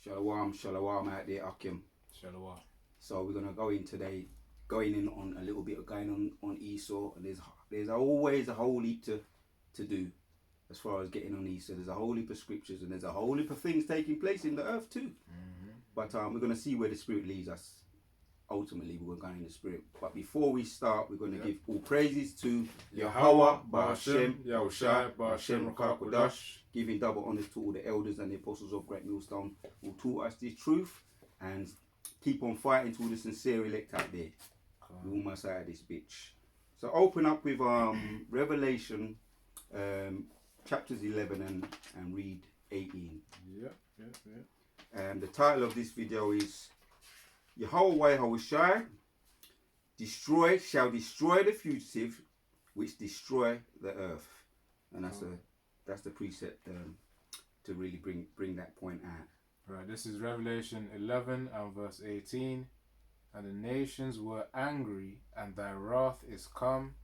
Shalom, shalom out there, Akim. Shalom. So we're gonna go in today, going in on a little bit of going on Esau, and there's always a whole heap to do as far as getting on Esau. There's a whole heap of scriptures and there's a whole heap of things taking place in the earth too. But we're gonna see where the Spirit leads us. Ultimately, we're going in the Spirit. But before we start, we're going to give all praises to Yahweh, Ba'ashem, Yahushai, Ba'ashem, Rakakodash, giving double honors to all the elders and the apostles of Great Millstone who taught us this truth, and keep on fighting to all the sincere elect out there. We all must out of this bitch. So open up with Revelation chapters 11 and read 18. The title of this video is Yahweh Yahushai shall destroy the fugitive which destroy the earth. And that's the precept to really bring that point out. Right, this is Revelation 11 and verse 18. And the nations were angry, and thy wrath is come,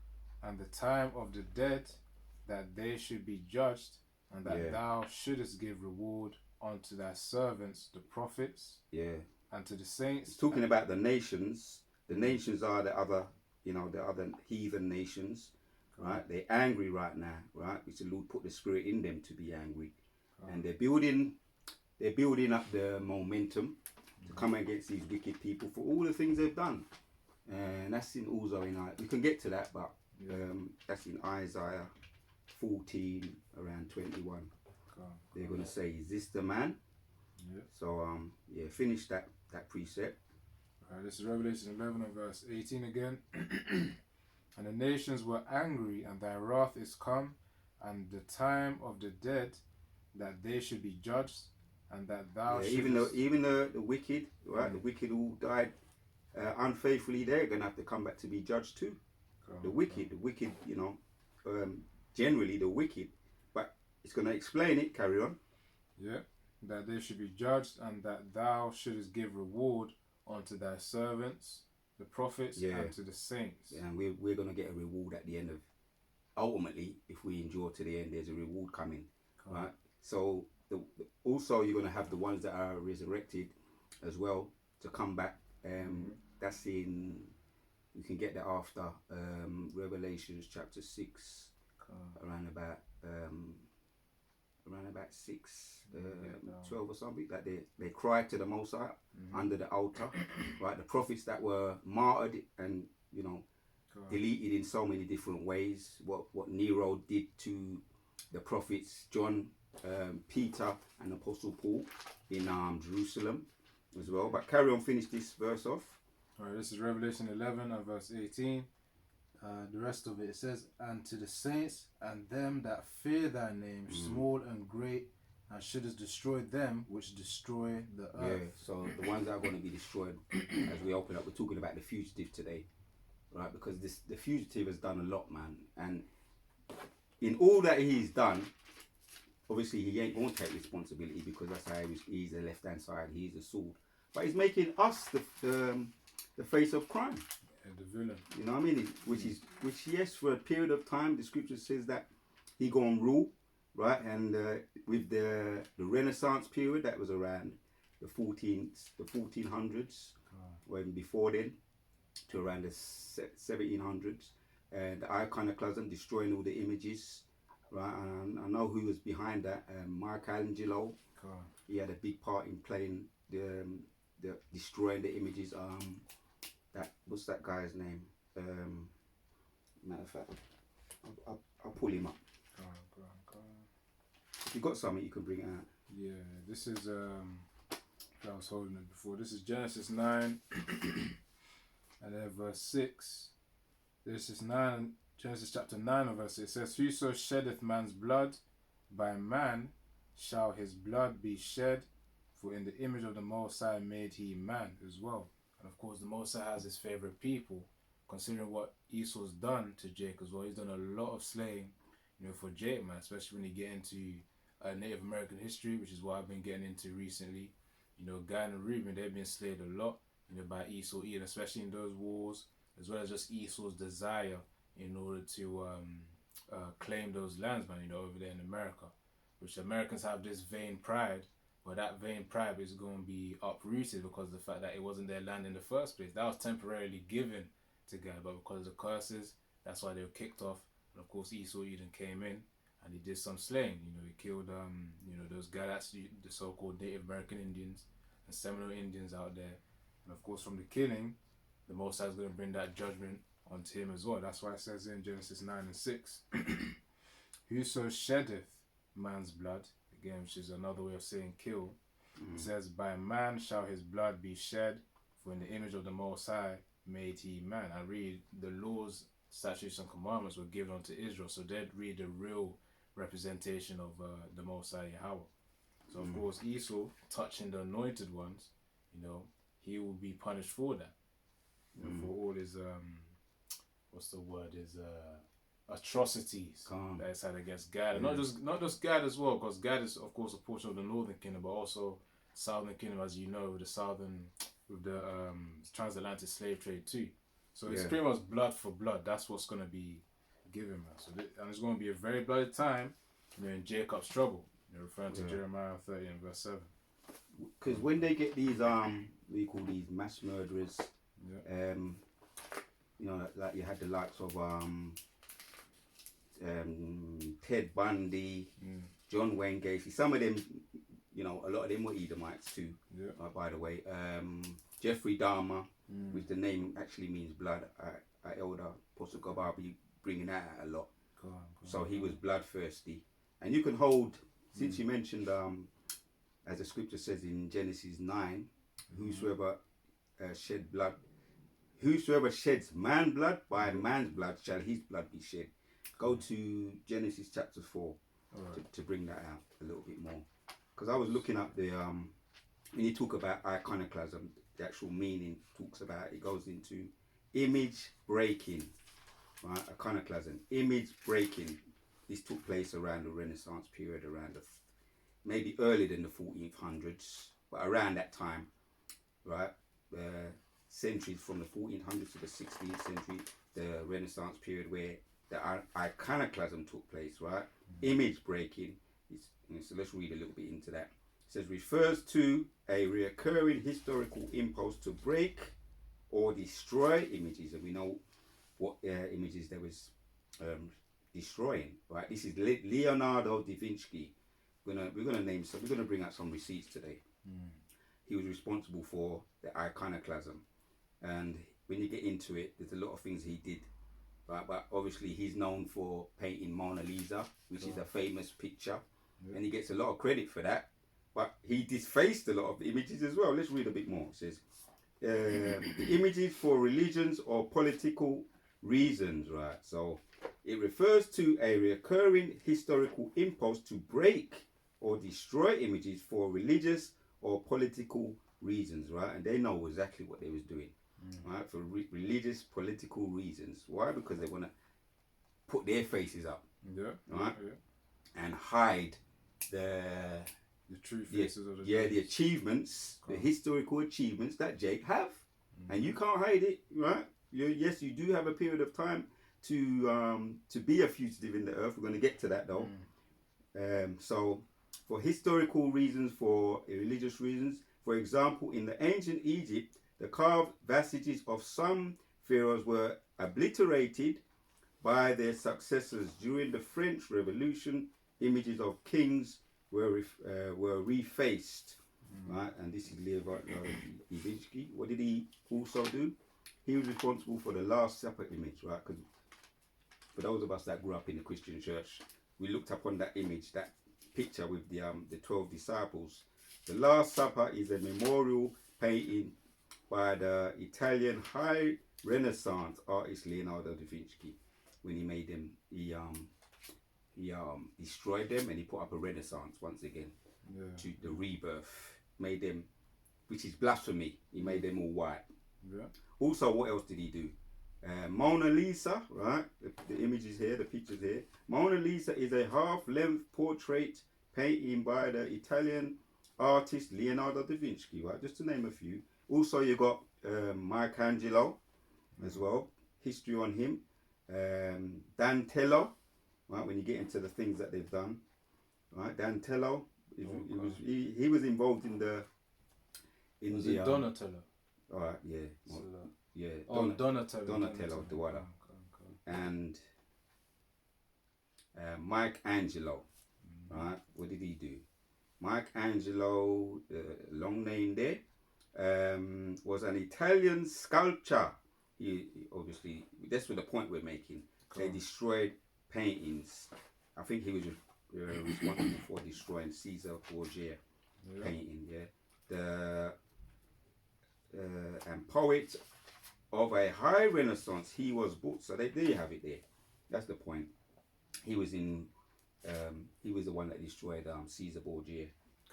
and the time of the dead, that they should be judged, and that thou shouldest give reward unto thy servants, the prophets, and to the saints. It's talking about the nations. The nations are the other heathen nations, right? They're angry right now, right? Which the Lord put the Spirit in them to be angry, and they're building up the momentum to come against these wicked people for all the things they've done, and that's in also in we can get to that, but that's in Isaiah 14 around 21. They're gonna say, "Is this the man?" So finish that precept. This is Revelation 11 and verse 18 again. And the nations were angry, and thy wrath is come, and the time of the dead, that they should be judged, and that thou even the wicked, right? The wicked who died unfaithfully, they're gonna have to come back to be judged too. The wicked, generally the wicked. But it's gonna explain it. Carry on. That they should be judged, and that thou shouldest give reward unto thy servants, the prophets, and to the saints. And we're going to get a reward at the end of, ultimately, if we endure to the end, there's a reward coming, right? So also you're going to have the ones that are resurrected as well to come back. That's in, you can get that after Revelations chapter 6, around about 6, 12 or something, that they cried to the Most High under the altar, right? The prophets that were martyred and deleted in so many different ways. What Nero did to the prophets, John, Peter, and Apostle Paul in Jerusalem as well. But carry on, finish this verse off. All right, this is Revelation 11 and verse 18. The rest of it says, "And to the saints and them that fear thy name, small and great, and shouldest destroy them which destroy the earth." So the ones that are going to be destroyed, as we open up, we're talking about the fugitive today, right? Because the fugitive has done a lot, man. And in all that he's done, obviously he ain't going to take responsibility, because that's how he's the left-hand side, he's the sword. But he's making us the face of crime. The villain. You know what I mean? Which yes, for a period of time, the scripture says that he gonna rule, right? And with the Renaissance period, that was around the 1400s, or even before then, to around the 1700s, and the iconoclasm, destroying all the images, right? And I know who was behind that. Michelangelo. He had a big part in playing the destroying the images. What's that guy's name? Matter of fact, I'll pull him up. If you got something, you can bring it out. Yeah, this is I was holding it before. This is Genesis 9 and then verse 6. Genesis chapter 9 and verse 6. It says, "Whoso sheddeth man's blood, by man shall his blood be shed, for in the image of the Most High made he man," as well. And of course, the Most High has his favorite people, considering what Esau's done to Jake as well. He's done a lot of slaying, for Jake, man, especially when you get into Native American history, which is what I've been getting into recently. Guy and Reuben, they've been slayed a lot, by Esau, and especially in those wars, as well as just Esau's desire in order to claim those lands, man, over there in America, which Americans have this vain pride but that vain pride is going to be uprooted because of the fact that it wasn't their land in the first place. That was temporarily given to God, but because of the curses, that's why they were kicked off. And of course, Esau Eden came in and he did some slaying. He killed those Gaddats, the so-called Native American Indians and Seminole Indians out there. And of course, from the killing, the Most High is going to bring that judgment onto him as well. That's why it says in Genesis 9:6, whoso sheddeth man's blood, again, which is another way of saying kill, it says, by man shall his blood be shed, for in the image of the Most High made he man. And read the laws, statutes, and commandments were given unto Israel, so they'd read the real representation of the Most High Yahweh. So of course, Esau touching the anointed ones, he will be punished for that. For all his his atrocities that he's had against Gad, and not just Gad as well, because Gad is of course a portion of the northern kingdom, but also southern kingdom, as you know, with the transatlantic slave trade too. So it's pretty much blood for blood. That's what's going to be given, man. So and it's going to be a very bloody time, in Jacob's trouble. Referring to Jeremiah 30 and verse 7. Because when they get these we call these mass murderers, like you had the likes of Ted Bundy, John Wayne Gacy. Some of them, a lot of them were Edomites too. By the way, Jeffrey Dahmer, which the name actually means blood. Our elder Apostle Gabar be bringing that out a lot. So he was bloodthirsty, and you can hold. Since you mentioned, as the scripture says in Genesis 9, whosoever sheds man blood, by man's blood shall his blood be shed. Go to Genesis chapter 4 to bring that out a little bit more. Because I was looking up the, when you talk about iconoclasm, the actual meaning talks about, it goes into image breaking, right? Iconoclasm, image breaking. This took place around the Renaissance period, around maybe earlier than the 1400s, but around that time, right? Centuries from the 1400s to the 16th century, the Renaissance period, where the iconoclasm took place, right? Image breaking. So let's read a little bit into that. It says, refers to a recurring historical impulse to break or destroy images, and we know what images there was destroying, right? This is Leonardo da Vinci. We're gonna bring out some receipts today. He was responsible for the iconoclasm, and when you get into it, there's a lot of things he did, right? But obviously he's known for painting Mona Lisa, which is a famous picture, and he gets a lot of credit for that. But he defaced a lot of images as well. Let's read a bit more. It says, the images for religions or political reasons, right? So it refers to a recurring historical impulse to break or destroy images for religious or political reasons, right? And they know exactly what they was doing, right? For religious, political reasons. Why? Because they want to put their faces up, right? And hide the true faces of the achievements, the historical achievements that Jake have, and you can't hide it, right? Yes, you do have a period of time to be a fugitive in the earth. We're going to get to that though. So for historical reasons, for religious reasons, for example, in the ancient Egypt, the carved visages of some pharaohs were obliterated by their successors. During the French Revolution, images of kings were refaced, right? And this is Leonardo da Vinci. What did he also do? He was responsible for the Last Supper image, right? Because for those of us that grew up in the Christian church, we looked upon that image, that picture with the 12 disciples. The Last Supper is a memorial painting by the Italian High Renaissance artist Leonardo da Vinci. When he made them, he destroyed them and he put up a Renaissance once again to the rebirth. Made them, which is blasphemy. He made them all white. Also, what else did he do? Mona Lisa, right? The images here, the pictures here. Mona Lisa is a half-length portrait painting by the Italian artist Leonardo da Vinci, right? Just to name a few. Also, you got Michelangelo as well. History on him. Dantello, right? When you get into the things that they've done, right? Dantello, He was involved in the Was it Donatello? All right, yeah, yeah. Donatello. Donatello, the one, and Michelangelo. Right, what did he do? Michelangelo, long name there, was an Italian sculptor. He obviously, that's what the point we're making. Cool. They destroyed paintings. I think he was responsible for destroying Caesar Borgia painting. Yeah, the and poet of a high Renaissance. He was booked. So there you have it. There, that's the point. He was in. He was the one that destroyed Caesar Borgia,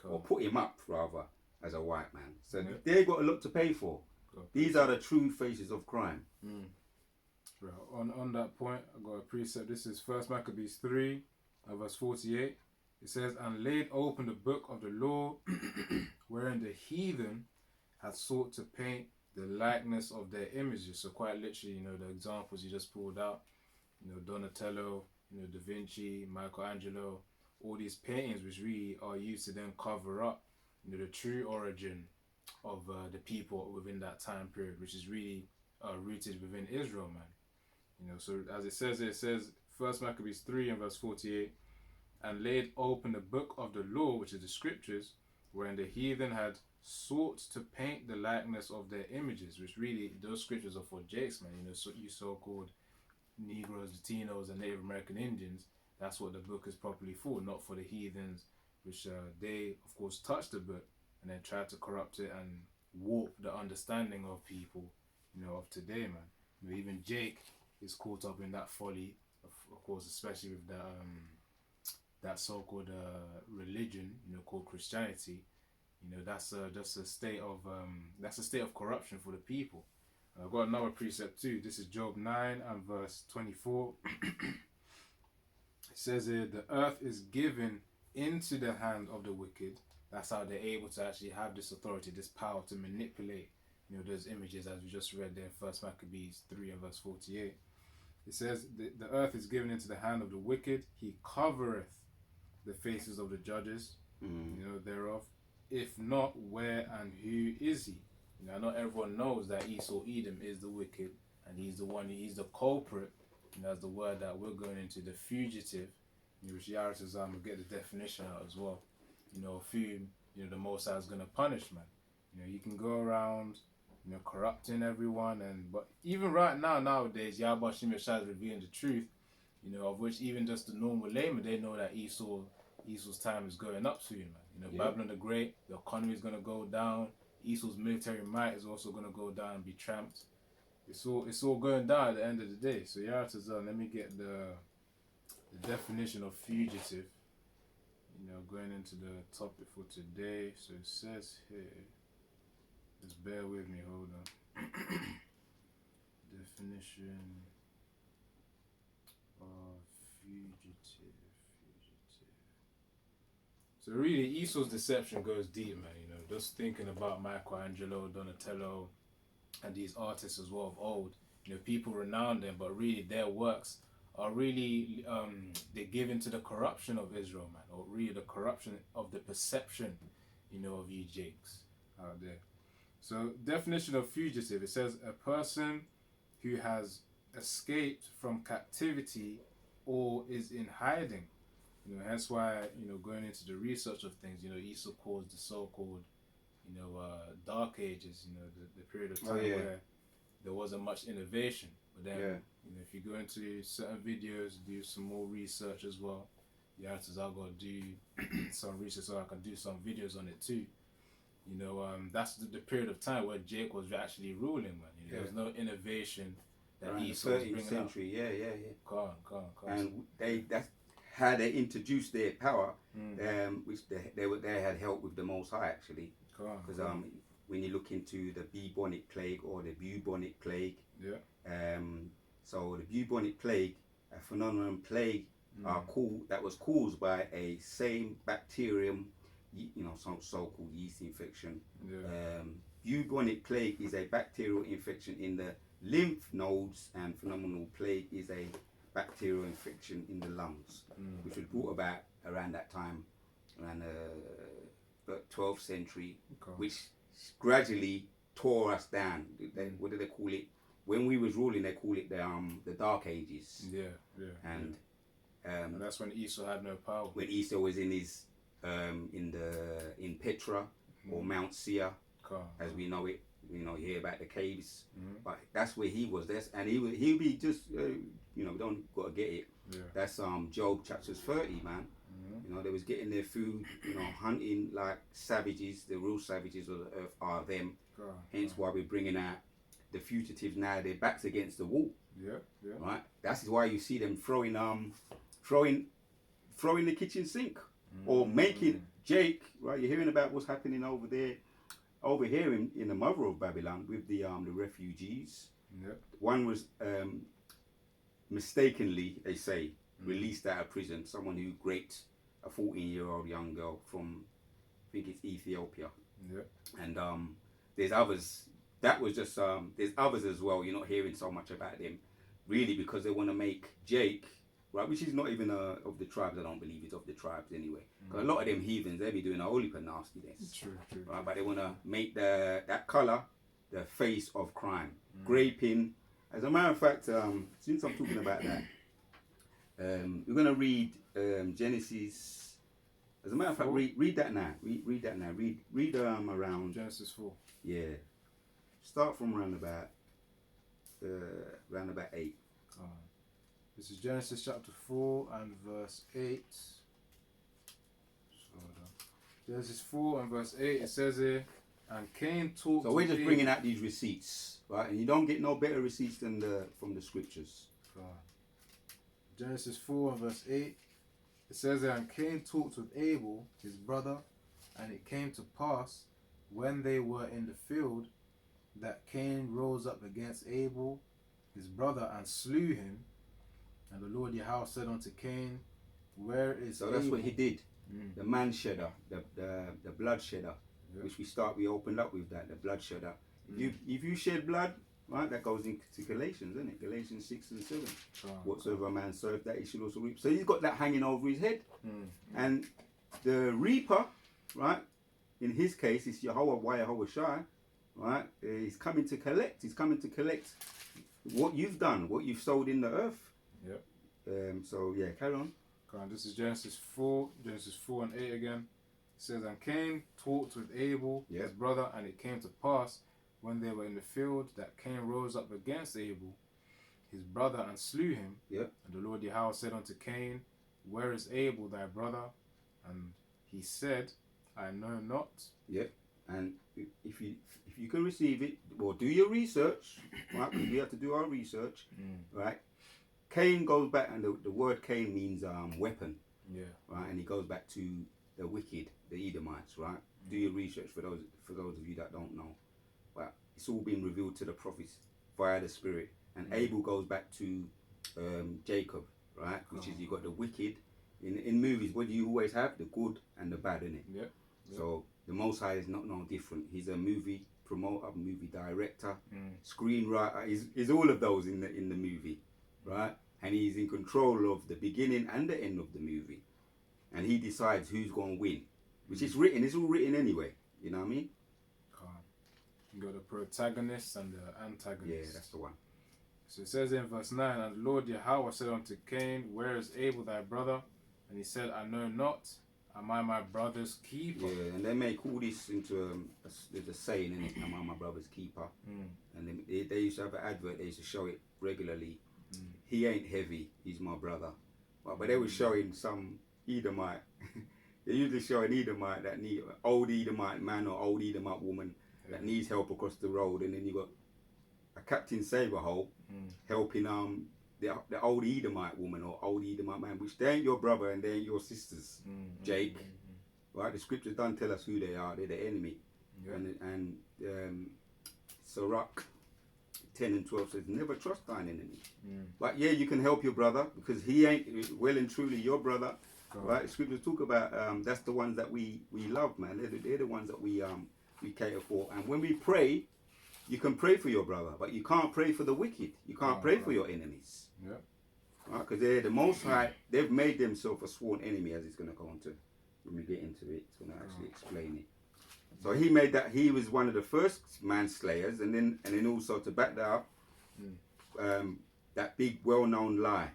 or put him up rather as a white man. So they got a lot to pay for. These are the true faces of crime. Right. On that point, I got a precept. This is 1 Maccabees 3, verse 48. It says, "And laid open the book of the law, wherein the heathen had sought to paint the likeness of their images." So quite literally, the examples you just pulled out, Donatello, Da Vinci, Michelangelo, all these paintings which really are used to then cover up, the true origin of the people within that time period, which is really rooted within Israel, man. So as it says 1 Maccabees 3 and verse 48, "And laid open the book of the law," which is the scriptures, "wherein the heathen had sought to paint the likeness of their images," which really, those scriptures are for Jakes, man. So you so-called Negroes, Latinos, and Native American Indians. That's what the book is properly for, not for the heathens, which they, of course, touched the book and then tried to corrupt it and warp the understanding of people, of today, man. Even Jake is caught up in that folly, of course, especially with that so-called religion, called Christianity. That's just a state of corruption for the people. I've got another precept too. This is Job 9 and verse 24. It says here, "The earth is given into the hand of the wicked." That's how they're able to actually have this authority, this power to manipulate, those images, as we just read there in 1 Maccabees 3 and verse 48. It says, the earth is given into the hand of the wicked. He covereth the faces of the judges, thereof. If not, where and who is he? Not everyone knows that Esau Edom is the wicked, and he's the culprit. That's the word that we're going into, the fugitive, which Yara says, I'm going to get the definition out as well. Of whom, the Most High is going to punish, man. You can go around, corrupting everyone, but even right now, nowadays, Yahweh Shem Yeshua is revealing the truth, of which even just the normal layman, they know that Esau's time is going up soon, man. Babylon the Great, the economy is going to go down. Esau's military might is also going to go down and be tramped. It's all going down at the end of the day. So let me get the definition of fugitive. Going into the topic for today. So it says here, just bear with me, hold on. Definition of fugitive. So really, Esau's deception goes deep, man. Just thinking about Michelangelo, Donatello, and these artists as well of old. People renown them, but really their works are really they give into the corruption of Israel, man, or really the corruption of the perception, of you Jakes out there. So definition of fugitive, it says a person who has escaped from captivity or is in hiding. Hence why, going into the research of things, Esau calls the so-called, dark ages, the period of time where there wasn't much innovation. But then, if you go into certain videos, do some more research as well. The answers I've got to do some research so I can do some videos on it too. That's the period of time where Jake was actually ruling, man. There was no innovation that Esau was bringing century, up. Come on. And that's how they introduced their power, which they had help with the Most High actually. Because when you look into the bubonic plague or the bubonic plague, so the bubonic plague, a phenomenon plague, that was caused by a same bacterium, some so-called yeast infection. Bubonic plague is a bacterial infection in the lymph nodes, and phenomenal plague is a bacterial infection in the lungs, which was brought about around that time around the 12th century, Okay. which gradually tore us down. What do they call it? When we was ruling, they call it the Dark Ages. Yeah, yeah. And And that's when Esau had no power. when Esau was in his in Petra or Mount Seir, Okay. as we know it. You know, you hear about the caves, Mhm. but that's where he was. And he'll be just we don't gotta get it. Yeah. That's Job chapters 30, man. Mhm. You know, they was getting their food, hunting like savages. The real savages of the earth are them. Okay. Hence why we're bringing out the fugitives now. Their backs against the wall, Yeah, yeah. right? That's why you see them throwing the kitchen sink or making Jake, right? You're hearing about what's happening over there, over here in the mother of Babylon with the refugees. Yeah. One was mistakenly, they say, released out of prison. Someone who raped a 14-year-old young girl from, I think it's Ethiopia. Yeah. And there's others. That was just there's others as well. You're not hearing so much about them, really, because they want to make Jake, right, which is not even of the tribes. I don't believe it's of the tribes anyway. Because a lot of them heathens, they be doing a whole heap of nastiness. True, true. Right, but they want to make that color the face of crime, graping. As a matter of fact, since I'm talking about that, we're gonna read Genesis. As a matter of fact, read that now. Read that now. Read around. Genesis 4. Yeah. Start from round about 8. This is Genesis chapter 4 and verse 8. Genesis 4 and verse 8, it says here, and Cain talked. So we're just bringing out these receipts, right? And you don't get no better receipts than from the scriptures. Genesis 4 and verse 8, it says here, and Cain talked with Abel, his brother, and it came to pass, when they were in the field, that Cain rose up against Abel, his brother, and slew him. And the Lord Yahweh said unto Cain, where is So that's Abel? what he did. The man shedder, the blood shedder, which we opened up with that, the blood shedder. If you shed blood, right, that goes into Galatians, isn't it? Galatians 6 and 7. Whatsoever a man soweth, that he should also reap. So he's got that hanging over his head. And the reaper, right, in his case, it's Yahweh Shai, right? He's coming to collect. He's coming to collect what you've done, what you've sowed in the earth. Yep. So yeah, carry on. This is Genesis 4 and 8 again. It says, and Cain talked with Abel, his brother, and it came to pass, when they were in the field, that Cain rose up against Abel, his brother, and slew him. And the Lord Yahweh said unto Cain, where is Abel thy brother? And he said, I know not. And if you can receive it, or do your research, right? Because we have to do our research, right? Cain goes back, and the word Cain means weapon, right? And he goes back to the wicked, the Edomites, right? Do your research for those of you that don't know. But it's all been revealed to the prophets via the Spirit. And Abel goes back to Jacob, right? Which is, you got the wicked. In movies, what do you always have? The good and the bad, innit? So the Most High is not no different. He's a movie promoter, movie director, screenwriter. He's all of those in the movie, right? And he's in control of the beginning and the end of the movie. And he decides who's going to win, which is written. It's all written anyway. You know what I mean? You got the protagonist and the antagonist. Yeah, that's the one. So it says in verse 9, and the Lord Yahweh said unto Cain, where is Abel thy brother? And he said, I know not. Am I my brother's keeper? Yeah, and they make all this into there's a saying, in it, am I my brother's keeper? And they used to have an advert, they used to show it regularly. He ain't heavy, he's my brother. But they were showing some Edomite. They usually show an Edomite that need old Edomite man or old Edomite woman that needs help across the road, and then you got a Captain Saberhole helping the old Edomite woman or old Edomite man, which they ain't your brother and they ain't your sisters, Jake. Right? The scriptures don't tell us who they are. They're the enemy. And Sirach 10 and 12 says, never trust thine enemy. But yeah, you can help your brother because he ain't well and truly your brother. Right? Scriptures talk about that's the ones that we love, man. They're the ones that we cater for. And when we pray, you can pray for your brother, but you can't pray for the wicked. You can't pray for your enemies. Right? Because they're the Most High. They've made themselves a sworn enemy, as it's going to go on to when we get into it, it's going to actually explain it. So he made that, he was one of the first manslayers, and then also to back that up, that big well-known lie.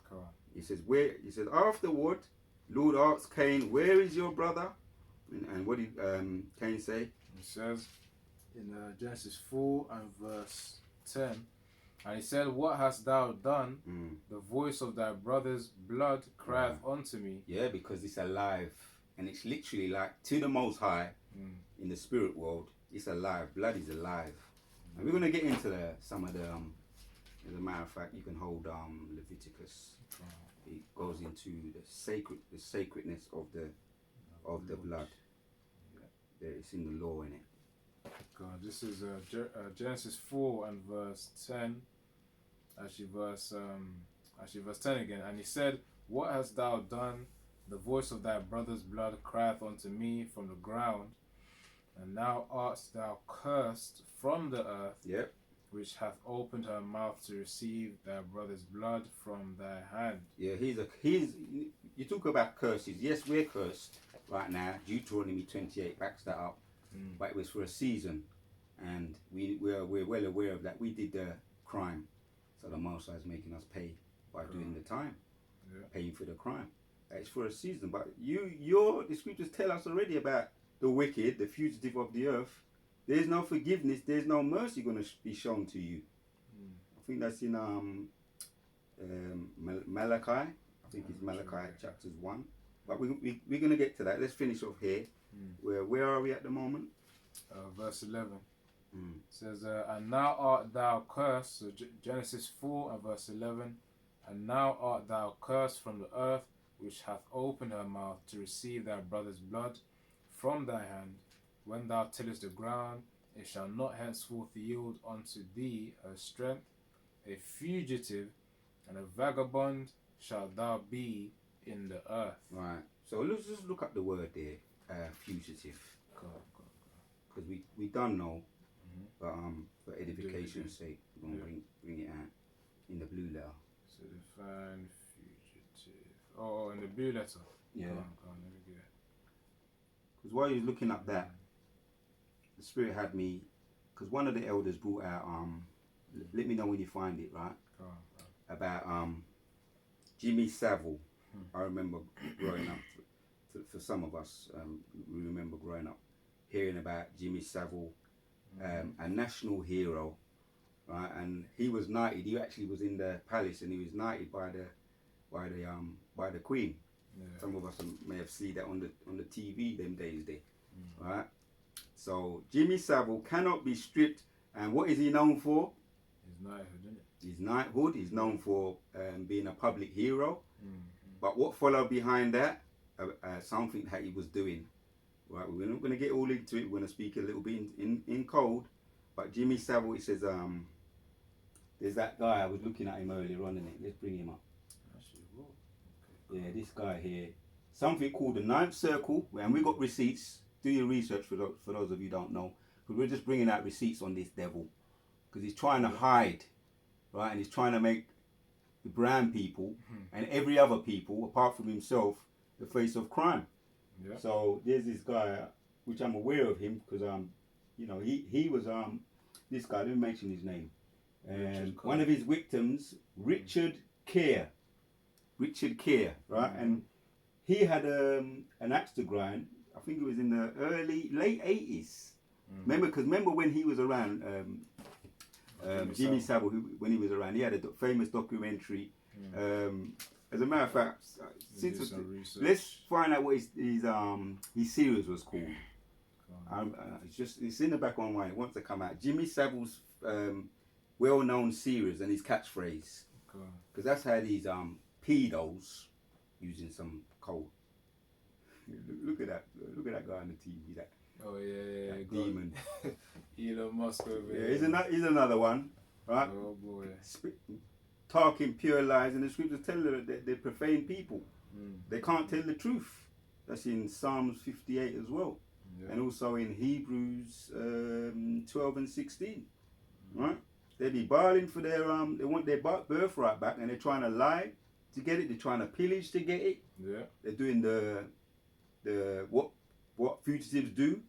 Come on. He says, afterward, Lord asked Cain, where is your brother? And what did Cain say? It says in Genesis 4 and verse 10, and he said, what hast thou done? The voice of thy brother's blood crieth unto me. Yeah, because it's alive. And it's literally like to the Most High in the spirit world. It's alive. Blood is alive. And we're going to get into some of the, as a matter of fact, you can hold Leviticus. It goes into the sacredness of the blood. Yeah. It's in the law, in it. God, this is Genesis 4 and verse 10. Actually verse 10 again. And he said, what hast thou done? The voice of thy brother's blood crieth unto me from the ground. And now art thou cursed from the earth, Yep. which hath opened her mouth to receive thy brother's blood from thy hand. Yeah, you talk about curses. Yes, we're cursed right now. Deuteronomy 28 backs that up. But it was for a season, and we're well aware of that. We did the crime, so the Most High is making us pay by doing the time, paying for the crime. It's for a season, but the scriptures tell us already about the wicked, the fugitive of the earth. There's no forgiveness. There's no mercy going to be shown to you. I think that's in Malachi. I think it's Malachi chapters 1. But we're going to get to that. Let's finish off here. Where are we at the moment? Verse 11 says, and now art thou cursed. So Genesis 4 and verse 11. And now art thou cursed from the earth, which hath opened her mouth to receive thy brother's blood from thy hand. When thou tillest the ground, it shall not henceforth yield unto thee a strength. A fugitive and a vagabond shalt thou be in the earth. Right. So let's just look at the word there, fugitive. Because we don't know, but for edification's sake, we're going to bring it out in the blue letter. So define fugitive. Oh, in the blue letter. Yeah. Go on, let me get it. Because while you're looking up that, the Spirit had me, because one of the elders brought out, let me know when you find it, right? Go on. About Jimmy Savile. I remember growing up, for some of us, we remember growing up, hearing about Jimmy Savile, a national hero, right? And he was knighted. He actually was in the palace, and he was knighted by the Queen. Yeah. Some of us may have seen that on the TV them days there, right? So Jimmy Savile cannot be stripped, and what is he known for? His knighthood, isn't it? His knighthood. He's known for being a public hero. But what followed behind that? Something that he was doing. Right, we're not going to get all into it. We're going to speak a little bit in code. But Jimmy Savile, he says, there's that guy, I was looking at him earlier on, innit? Let's bring him up. Okay. Yeah, this guy here. Something called the Ninth Circle, and we got receipts. Do your research for those of you who don't know. Because we're just bringing out receipts on this devil. Because he's trying to hide, right? And he's trying to make the brown people and every other people, apart from himself, the face of crime. Yeah. So there's this guy, which I'm aware of him, because he was this guy. Let me mention his name. One of his victims, Richard Kerr, right? And he had an axe to grind. I think it was in the late 80s. Remember when he was around, Jimmy Savile, when he was around, he had a famous documentary. As a matter of fact, let's find out what his series was called. It's in the back of my mind. It wants to come out. Jimmy Savile's well-known series and his catchphrase, because that's how these pedos, using some code. Look at that guy on the TV. That that demon. Elon Musk over here. He's another one, right? Oh boy. Talking pure lies, and the scriptures tell them that they're profane people. They can't tell the truth. That's in Psalms 58 as well, and also in Hebrews 12 and 16. Right? They be barling for their they want their birthright back, and they're trying to lie to get it. They're trying to pillage to get it. Yeah. They're doing the what fugitives do: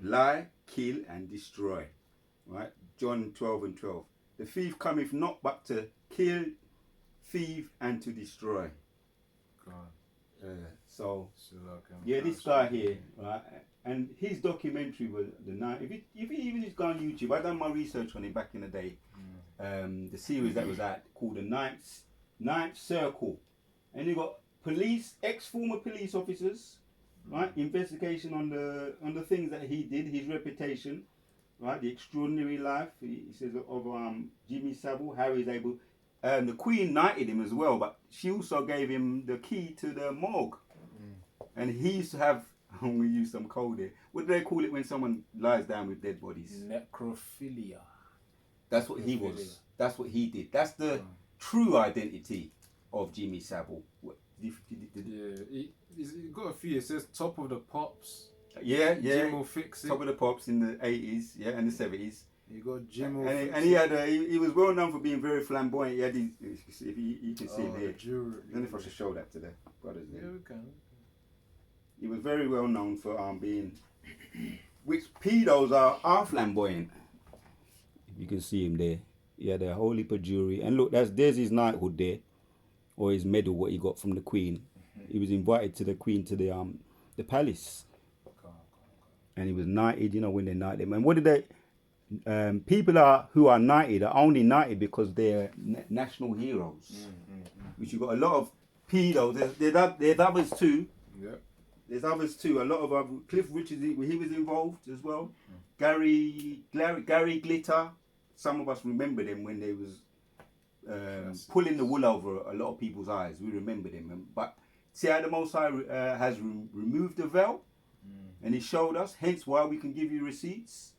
lie, kill, and destroy. Right? John 12:12. The thief cometh not but to kill, thief, and to destroy. So yeah, this guy here, right? And his documentary was the night. If you even just go on YouTube, I done my research on it back in the day. The series that was out called the Ninth Circle, and you got ex-former police officers, right? Investigation on the things that he did, his reputation, right? The extraordinary life. He says of Jimmy Savile, how he's able. The Queen knighted him as well, but she also gave him the key to the morgue, and he used to have. We use some code here. What do they call it when someone lies down with dead bodies? Necrophilia. That's what he was. That's what he did. That's the true identity of Jimmy Savile. He's got a few. It says top of the pops. Yeah. Jim will fix it. Top of the pops in the 80s, yeah, and the 70s. You got Jim will and he had he was well known for being very flamboyant. He had these, if you can see him here. I don't know if I should show that to the brothers. Yeah, we can. He was very well known for being, which pedos are flamboyant. If you can see him there, he had a whole heap of jewelry, and look, there's his knighthood there, or his medal, what he got from the Queen. He was invited to the Queen to the palace, and he was knighted. You know when they knighted him, and what did they? People who are knighted are only knighted because they're national heroes. Which you got a lot of pedos. There's others too. Yep. There's others too. A lot of Cliff Richards, he was involved as well. Gary Glitter. Some of us remember them when they was pulling the wool over a lot of people's eyes. We remember them. But see how the Most High has removed the veil, and He showed us. Hence why we can give you receipts.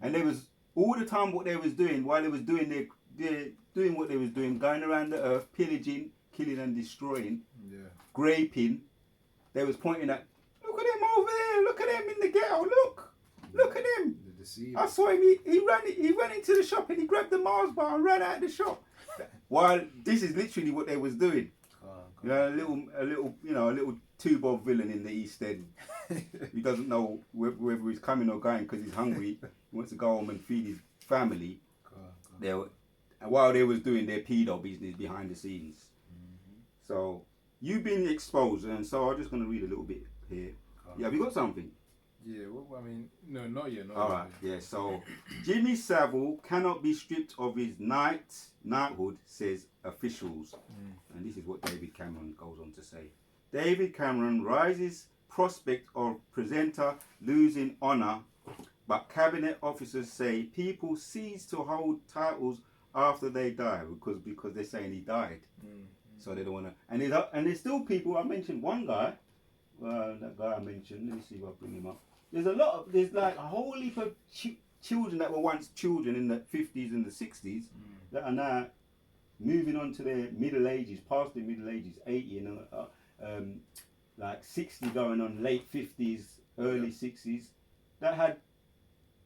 And they was all the time what they was doing while they was doing doing what they was doing, going around the earth, pillaging, killing, and destroying, graping. They was pointing at, look at him over there, look at him in the ghetto, look at him. I saw him, he ran into the shop and he grabbed the Mars bar and ran out of the shop. While this is literally what they was doing. You know, a little two-bob villain in the East End. He doesn't know whether he's coming or going because he's hungry. He wants to go home and feed his family. And while they was doing their pedo business behind the scenes. So you've been exposed, and so I'm just going to read a little bit here. Yeah, have you got something? Yeah, well, I mean, no, not yet. All right, yeah. So Jimmy Savile cannot be stripped of his knighthood, says officials. And this is what David Cameron goes on to say. David Cameron rises prospect of presenter losing honour, but cabinet officers say people cease to hold titles after they die because they're saying he died. So they don't want to. And there's still people. I mentioned one guy. That guy I mentioned. Let me see if I bring him up. There's like a whole heap of children that were once children in the 50s and the 60s that are now moving on to their middle ages, past their middle ages, 80 and like 60 going on, late 50s, early 60s, that had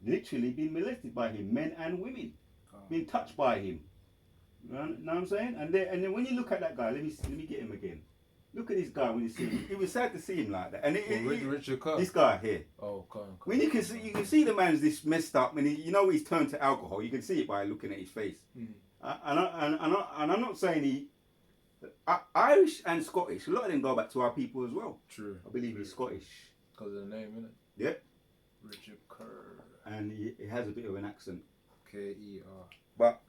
literally been molested by him, men and women, been touched by him. You know what I'm saying? And then when you look at that guy, let me get him again. Look at this guy when you see him. It was sad to see him like that. And Richard Kerr. This guy here. Oh, come. When you can see the man's this messed up, and you know he's turned to alcohol. You can see it by looking at his face. And I'm not saying Irish and Scottish. A lot of them go back to our people as well. True. I believe he's Scottish. Because of the name, innit? Yep. Richard Kerr. And he has a bit of an accent. K-E-R. But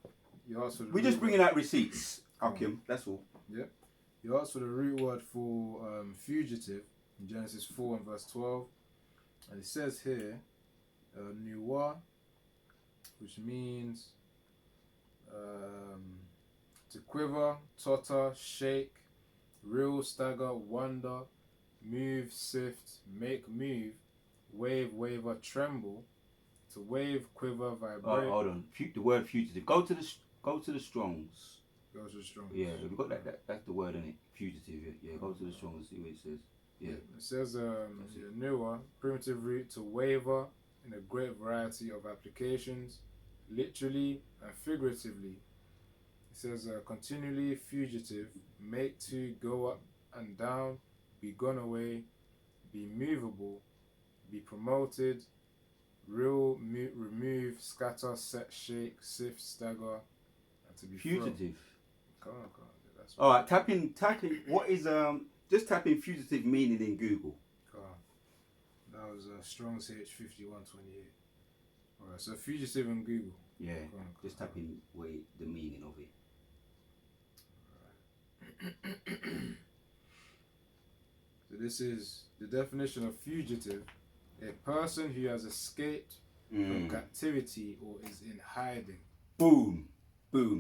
we're just bringing out receipts, Hakim. That's all. Yep. You asked for the root word for fugitive in Genesis 4 and verse 12. And it says here, nuwa, which means to quiver, totter, shake, reel, stagger, wander, move, sift, make move, wave, waver, tremble, to wave, quiver, vibrate. Oh, hold on. The word fugitive. Go to the Strongs. Go to the Strongs. Yeah, we've got that. That's the word, isn't it? Fugitive. Yeah, go to the Strongs. See what it says. Yeah. It says newer primitive root to waver in a great variety of applications, literally and figuratively. It says continually fugitive, make to go up and down, be gone away, be movable, be promoted, remove, scatter, set, shake, sift, stagger, and to be Fugitive. thrown. Come on. That's All right, tapping. What is Just typing fugitive meaning in Google. Come on. That was Strong's H5128. Alright, so fugitive in Google. Yeah, Come on. just typing the meaning of it. So this is the definition of fugitive: a person who has escaped from captivity or is in hiding. Boom.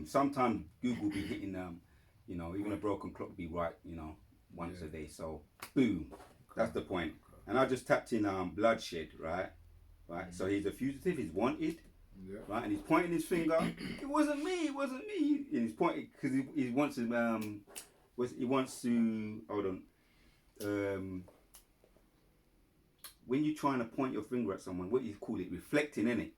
Sometimes Google be hitting even a broken clock be right, once a day. So boom, that's the point. And I just tapped in bloodshed, right? So he's a fugitive. He's wanted. Yeah. Right, and he's pointing his finger. It wasn't me. And he's pointing because he wants to. Hold on. When you're trying to point your finger at someone, what do you call it? Reflecting, innit?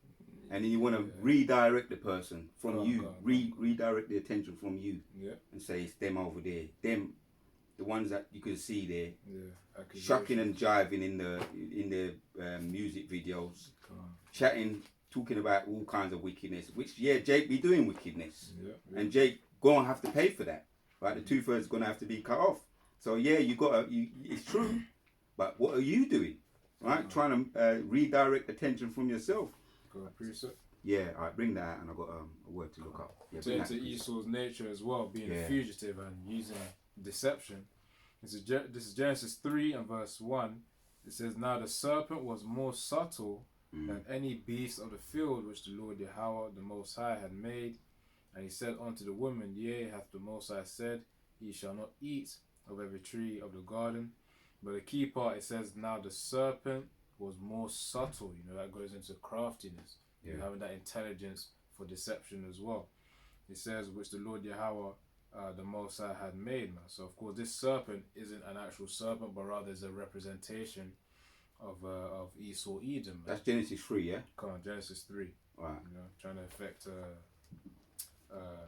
And then you want to redirect the person from you. Redirect the attention from you. Yeah. And say it's them over there. Them, the ones that you can see there. Yeah. Shucking and jiving in the music videos. Chatting. Talking about all kinds of wickedness, which Jake be doing wickedness, and Jake gonna have to pay for that, right? The 2/3 is gonna have to be cut off. So it's true, but what are you doing, right? Trying to redirect attention from yourself. Preset. Yeah, all right, bring that out, and I got a word to look up. Yeah, so into Esau's nature as well, being a fugitive and using deception. This is Genesis 3 and verse 1. It says, "Now the serpent was more subtle than any beast of the field which the Lord Yahweh the Most High had made. And he said unto the woman, Yea, hath the Most High said, Ye shall not eat of every tree of the garden." But the key part, it says, now the serpent was more subtle. That goes into craftiness. Having that intelligence for deception as well. It says, which the Lord Yahweh the Most High had made, man. So of course this serpent isn't an actual serpent, but rather is a representation of Esau Edom. Man. That's Genesis 3, yeah? Come on, Genesis 3. Right. Trying to affect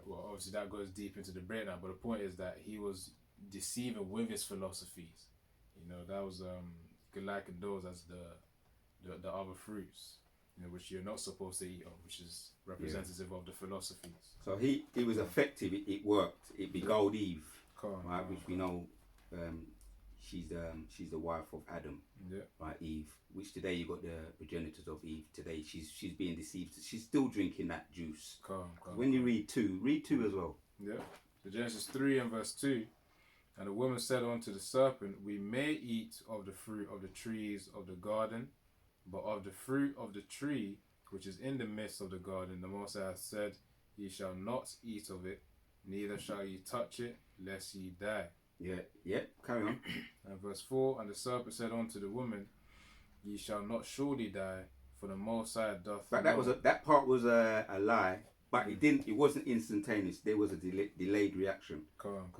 well, obviously that goes deep into the breakdown, but the point is that he was deceiving with his philosophies. That was could liken those as the other fruits, which you're not supposed to eat of, which is representative of the philosophies. So he was effective. It worked. It beguiled Eve, right? Which we know, she's the wife of Adam, right? Eve. Which today you got the progenitors of Eve. Today she's being deceived. She's still drinking that juice. When you read 2 as well. Yeah. So Genesis 3 and verse 2. And the woman said unto the serpent, We may eat of the fruit of the trees of the garden, but of the fruit of the tree which is in the midst of the garden, the Most High hath said, Ye shall not eat of it, neither shall ye touch it, lest ye die. Yeah, carry on. And verse 4, And the serpent said unto the woman, Ye shall not surely die, for the Most High doth. But that part was a lie. But it wasn't instantaneous. There was a delayed reaction.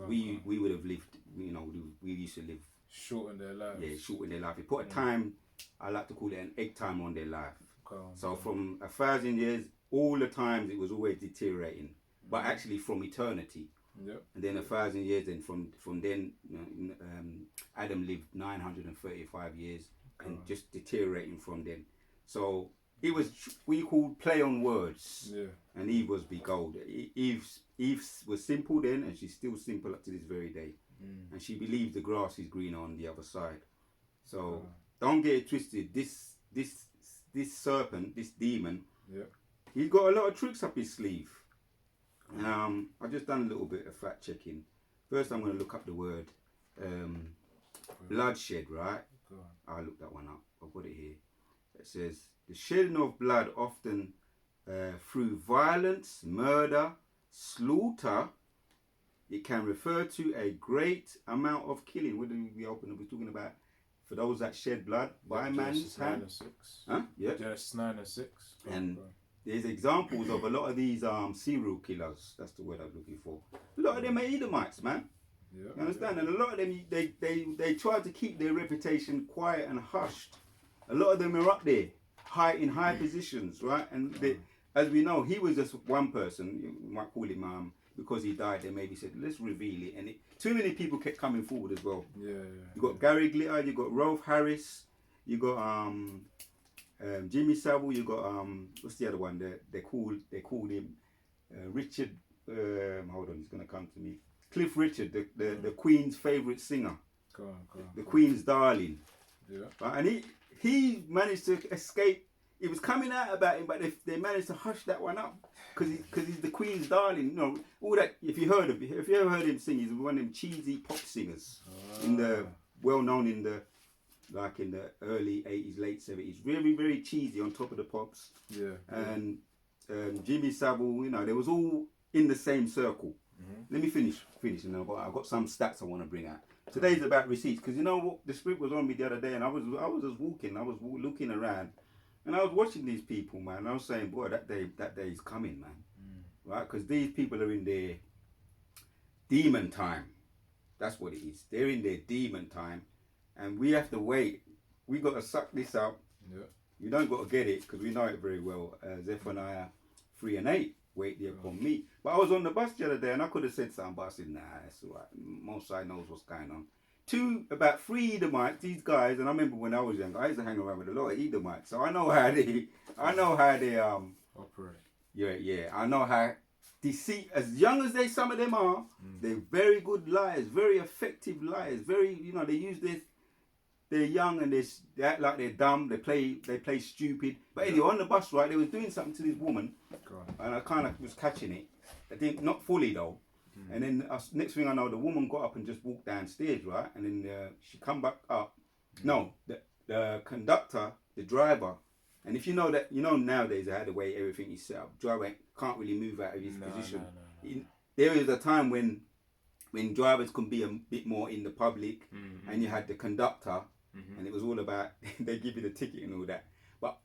We would have lived, we used to live. Shorten their life. Yeah, shorten their life. It put a time, I like to call it an egg time on their life. So from 1,000 years, all the times it was always deteriorating. But actually from eternity. Yep. And then 1,000 years, and from then, Adam lived 935 years and just deteriorating from then. So it was what you call play on words. Yeah. And Eve was beguiled. Eve was simple then, and she's still simple up to this very day. And she believed the grass is greener on the other side. So don't get it twisted. This serpent, this demon, he's got a lot of tricks up his sleeve. I've just done a little bit of fact checking. First, I'm going to look up the word bloodshed, right? I'll look that one up. I've got it here. It says, the shedding of blood often through violence, murder, slaughter. It can refer to a great amount of killing. What do we open? We're talking about for those that shed blood by man's hand. Genesis 9 and 6. And there's examples of a lot of these serial killers. That's the word I'm looking for. A lot of them are Edomites, man. You understand? And a lot of them, they try to keep their reputation quiet and hushed. A lot of them are up there, in high positions, right? And as we know, he was just one person. You might call him because he died, they maybe said, let's reveal it. And too many people kept coming forward as well. Yeah. You got Gary Glitter, you got Rolf Harris, you got Jimmy Savile, you got what's the other one? They called him Richard. Hold on, he's gonna come to me. Cliff Richard, the Queen's favourite singer. Go on. The Queen's darling. Yeah. Right? And he managed to escape. It was coming out about him, but they managed to hush that one up because he's the Queen's darling. You know, all that. If you ever heard him sing, he's one of them cheesy pop singers well known in the early 80s, late 70s. Very, very cheesy on top of the pops. Yeah. And Jimmy Savile, you know, they was all in the same circle. Let me finish, and I've got some stats I want to bring out. Today's about receipts, because you know what, the Spirit was on me the other day, and I was just walking, looking around, and I was watching these people, man. And I was saying, boy, that day is coming, man, right? Because these people are in their demon time. That's what it is. They're in their demon time, and we have to wait. We got to suck this up. Yeah. You don't got to get it, because we know it very well. Zephaniah 3:8. Wait there upon me. But I was on the bus the other day and I could have said something, but I said, nah, it's all right. Most I knows what's going on. About 3 Edomites, these guys, and I remember when I was young, I used to hang around with a lot of Edomites, so I know how they operate. Yeah. I know how deceit, as young as some of them are, they're very good liars, very effective liars, very, you know, they use this. They're young and they act like they're dumb. They play stupid. But anyway, on the bus, right, they was doing something to this woman, and I kind of was catching it. I think not fully though. And then next thing I know, the woman got up and just walked downstairs, right, and then she come back up. No, the conductor, the driver, and if you know that, you know nowadays how the way everything is set up, driver can't really move out of his position. No. There is a time when drivers can be a bit more in the public, and you had the conductor. And it was all about, they give you the ticket and all that. But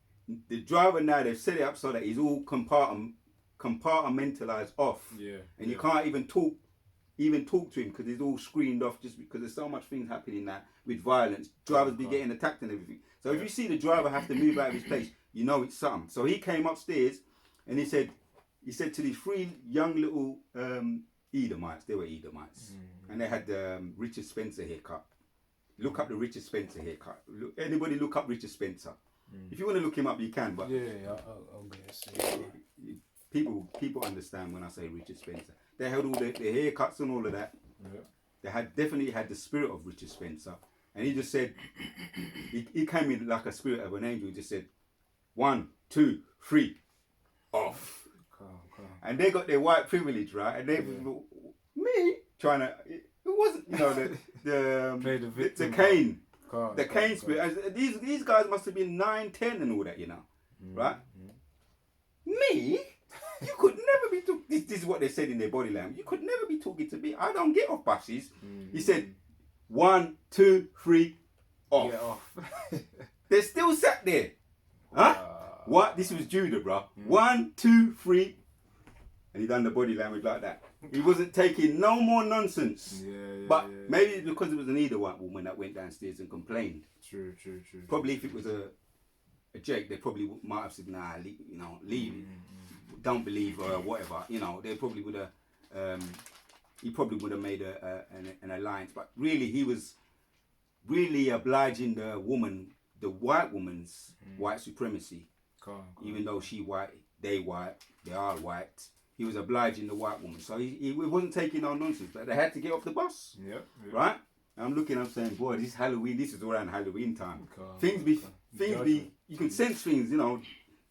the driver now, they've set it up so that he's all compartmentalized off. Yeah. And you can't even talk to him because he's all screened off just because there's so much things happening now with violence. Drivers be getting attacked and everything. So if you see the driver have to move out of his place, you know it's something. So he came upstairs and he said to these 3 young little Edomites, they were Edomites, and they had the Richard Spencer haircut. Look up the Richard Spencer haircut. Anybody look up Richard Spencer? If you want to look him up, you can. But I'll get to see. People understand when I say Richard Spencer. They had all their haircuts and all of that. Yeah. They definitely had the spirit of Richard Spencer, and he just said he came in like a spirit of an angel. He just said 1, 2, 3, off. Calm. And they got their white privilege, right? And they me trying to. It wasn't, you know, the Cain, Cain spirit. These guys must have been 9, 10 and all that, you know, right? Me? You could never be talking. This is what they said in their body language. You could never be talking to me. I don't get off buses. He said 1, 2, 3, off. Get off. They still sat there. Huh? What? This was Judah, bro. 1, 2, 3. And he done the body language like that. He wasn't taking no more nonsense. But maybe it's because it was an Edomite woman that went downstairs and complained. True. Probably if it was a Jake, they probably might have said, nah, leave it. Don't believe her or whatever. You know, they probably would have, he probably would have made an alliance. But really, he was really obliging the woman, the white woman's white supremacy. Even though she white, they are white. He was obliging the white woman, so he wasn't taking no nonsense. But they had to get off the bus, right? And I'm looking, I'm saying, boy, this Halloween, this is around Halloween time. Things be, you can sense things, you know,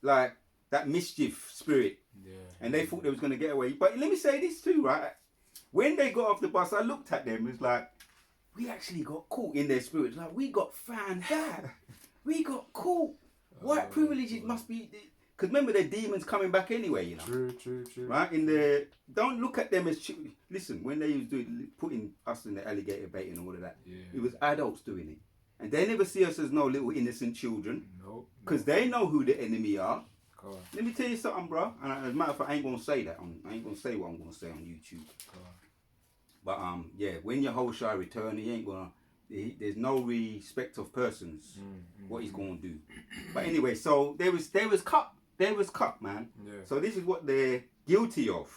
like that mischief spirit. Yeah. And they thought they was gonna get away. But let me say this too, right? When they got off the bus, I looked at them. It's like we actually got caught in their spirit. Like we got found out. We got caught. White privilege, it must be. Because remember, they're demons coming back anyway, you know. True. Right? Don't look at them as... Listen, when they was putting us in the alligator bait and all of that, it was adults doing it. And they never see us as no little innocent children. Because they know who the enemy are. Let me tell you something, bro. And as a matter of fact, I ain't going to say that. I ain't going to say what I'm going to say on YouTube. But, when Yahushua return, he ain't going to... There's no respect of persons, what he's going to do. But anyway, so they was cut. They was cut, man. Yeah. So this is what they're guilty of.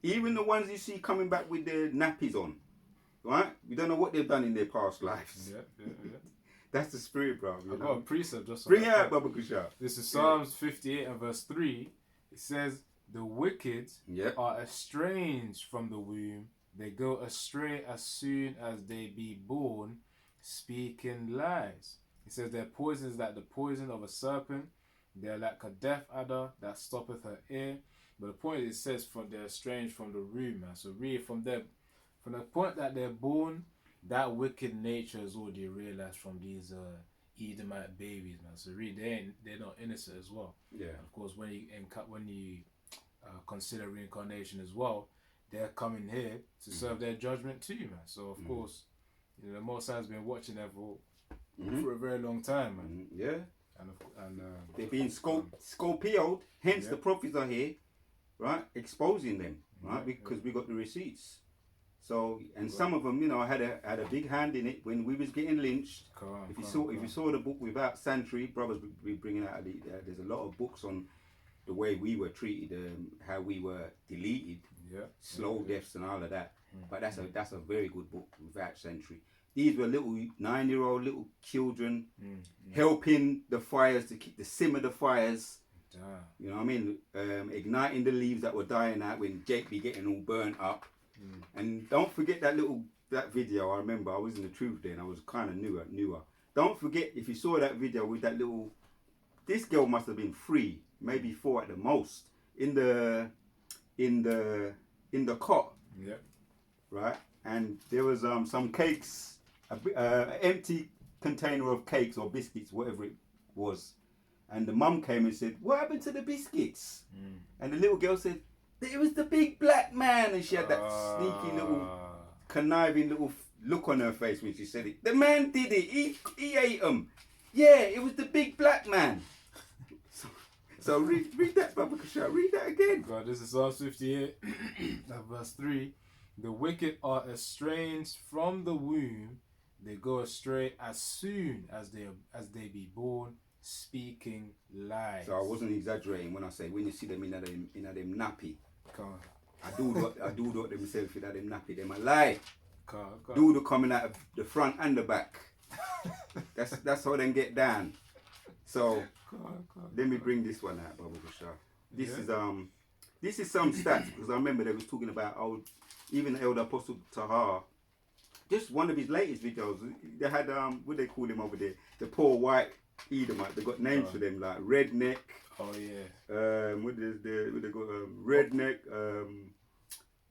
Even the ones you see coming back with their nappies on, right? We don't know what they've done in their past lives. Yeah. That's the spirit, bro. I've got a precept just on Bring it that out, point. Baba Kusha. This is Psalms 58 and verse 3. It says, the wicked are estranged from the womb. They go astray as soon as they be born, speaking lies. It says their poison is like the poison of a serpent. They are like a deaf adder that stoppeth her ear. But the point is, it says they're estranged from the womb, man. So really from the point that they're born, that wicked nature is already realized from these Edomite babies, man. So really they're not innocent as well. Yeah. And of course, when you consider reincarnation as well, they're coming here to serve their judgment too, man. So of course, the Most High has been watching them for a very long time, man. Yeah. And they're being Scorpioed, hence the prophets are here, right? Exposing them, right? Because we got the receipts. So, and some of them, had a big hand in it when we was getting lynched. If you saw the book Without Sanctuary, brothers be bringing out there's a lot of books on the way we were treated, how we were deleted, slow deaths and all of that. But that's a very good book, Without Sanctuary. These were little 9-year-old little children helping the fires to simmer the fires. You know what I mean? Igniting the leaves that were dying out when Jake be getting all burnt up. And don't forget that video. I remember I was in the truth then. I was kind of newer. Don't forget, if you saw that video with that little, this girl must have been 3, maybe 4 at the most, in the cot. Yeah. Right. And there was some cakes, an empty container of cakes or biscuits, whatever it was. And the mum came and said, "What happened to the biscuits?" And the little girl said, "It was the big black man." And she had that sneaky little, conniving little look on her face when she said it. The man did it. He ate them. Yeah, it was the big black man. So read that, Baba Kasha. Read that again. God, this is Psalm 58, verse 3. The wicked are estranged from the womb. They go astray as soon as they be born, speaking lies. So I wasn't exaggerating when I say when you see them in them nappy. Come on. I do what themselves in them nappy. Them a lie. Come on. Do the coming out of the front and the back. That's how them get down. So let me bring this one out, Baba Kusha. This is some stats because I remember they was talking about even Elder Apostle Tahar. Just one of his latest videos. They had what they call him over there, the poor white Edomite. They got names for them like redneck. Oh yeah. What they got? Redneck.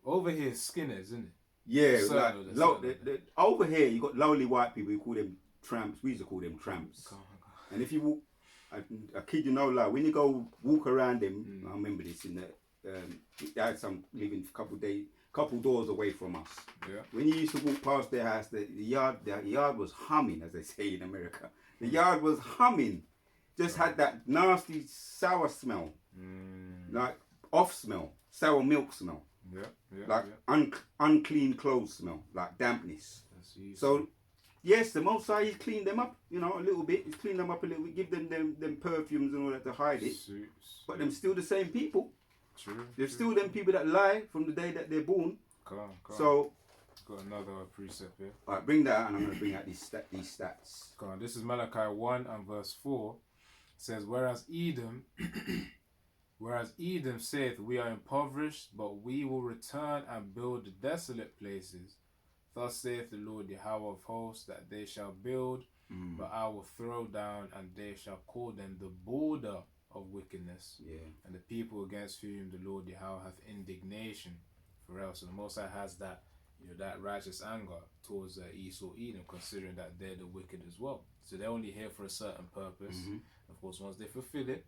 Over here, Skinners, isn't it? Yeah, over here you got lowly white people. We call them tramps. We used to call them tramps. And if you walk, I kid you no lie, when you go walk around them, I remember this in they had some living couple doors away from us. Yeah. When you used to walk past their house, the yard was humming, as they say in America. The yard was humming. Just had that nasty sour smell, like off smell, sour milk smell, like unclean clothes smell, like dampness. So yes, the Most High, he's cleaned them up, a little bit. He's cleaned them up a little bit, give them perfumes and all that to hide it. But them still the same people. They're still them people that lie from the day that they're born. Come on. So got another precept here. Alright, bring that out and I'm going to bring out these stats. Come on, this is Malachi 1 and verse 4. It says, whereas Edom saith, we are impoverished, but we will return and build the desolate places. Thus saith the Lord Yahweh of hosts, that they shall build, but I will throw down, and they shall call them the border of wickedness, and the people against whom the Lord Yahweh hath indignation forever. So the Most High has that, that righteous anger towards Esau, Edom, considering that they're the wicked as well. So they're only here for a certain purpose. Of course, once they fulfill it,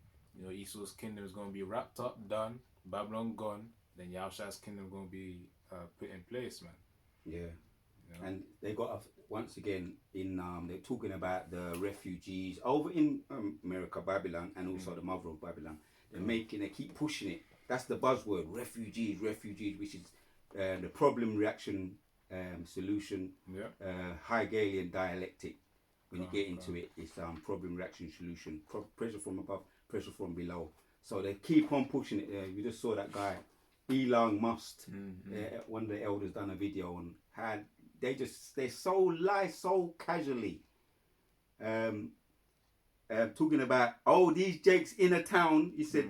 Esau's kingdom is going to be wrapped up, done, Babylon gone, then Yahushua's kingdom is going to be put in place, man. Yeah. And they got once again in they're talking about the refugees over in America, Babylon, and also the mother of Babylon. They keep pushing it. That's the buzzword, refugees, which is the problem reaction solution, Hegelian dialectic. When you get into it, it's problem reaction solution, pressure from above, pressure from below. So they keep on pushing it. We just saw that guy Elon Musk, one of the elders, done a video on how they so lie so casually, talking about these Jakes in a town. He said,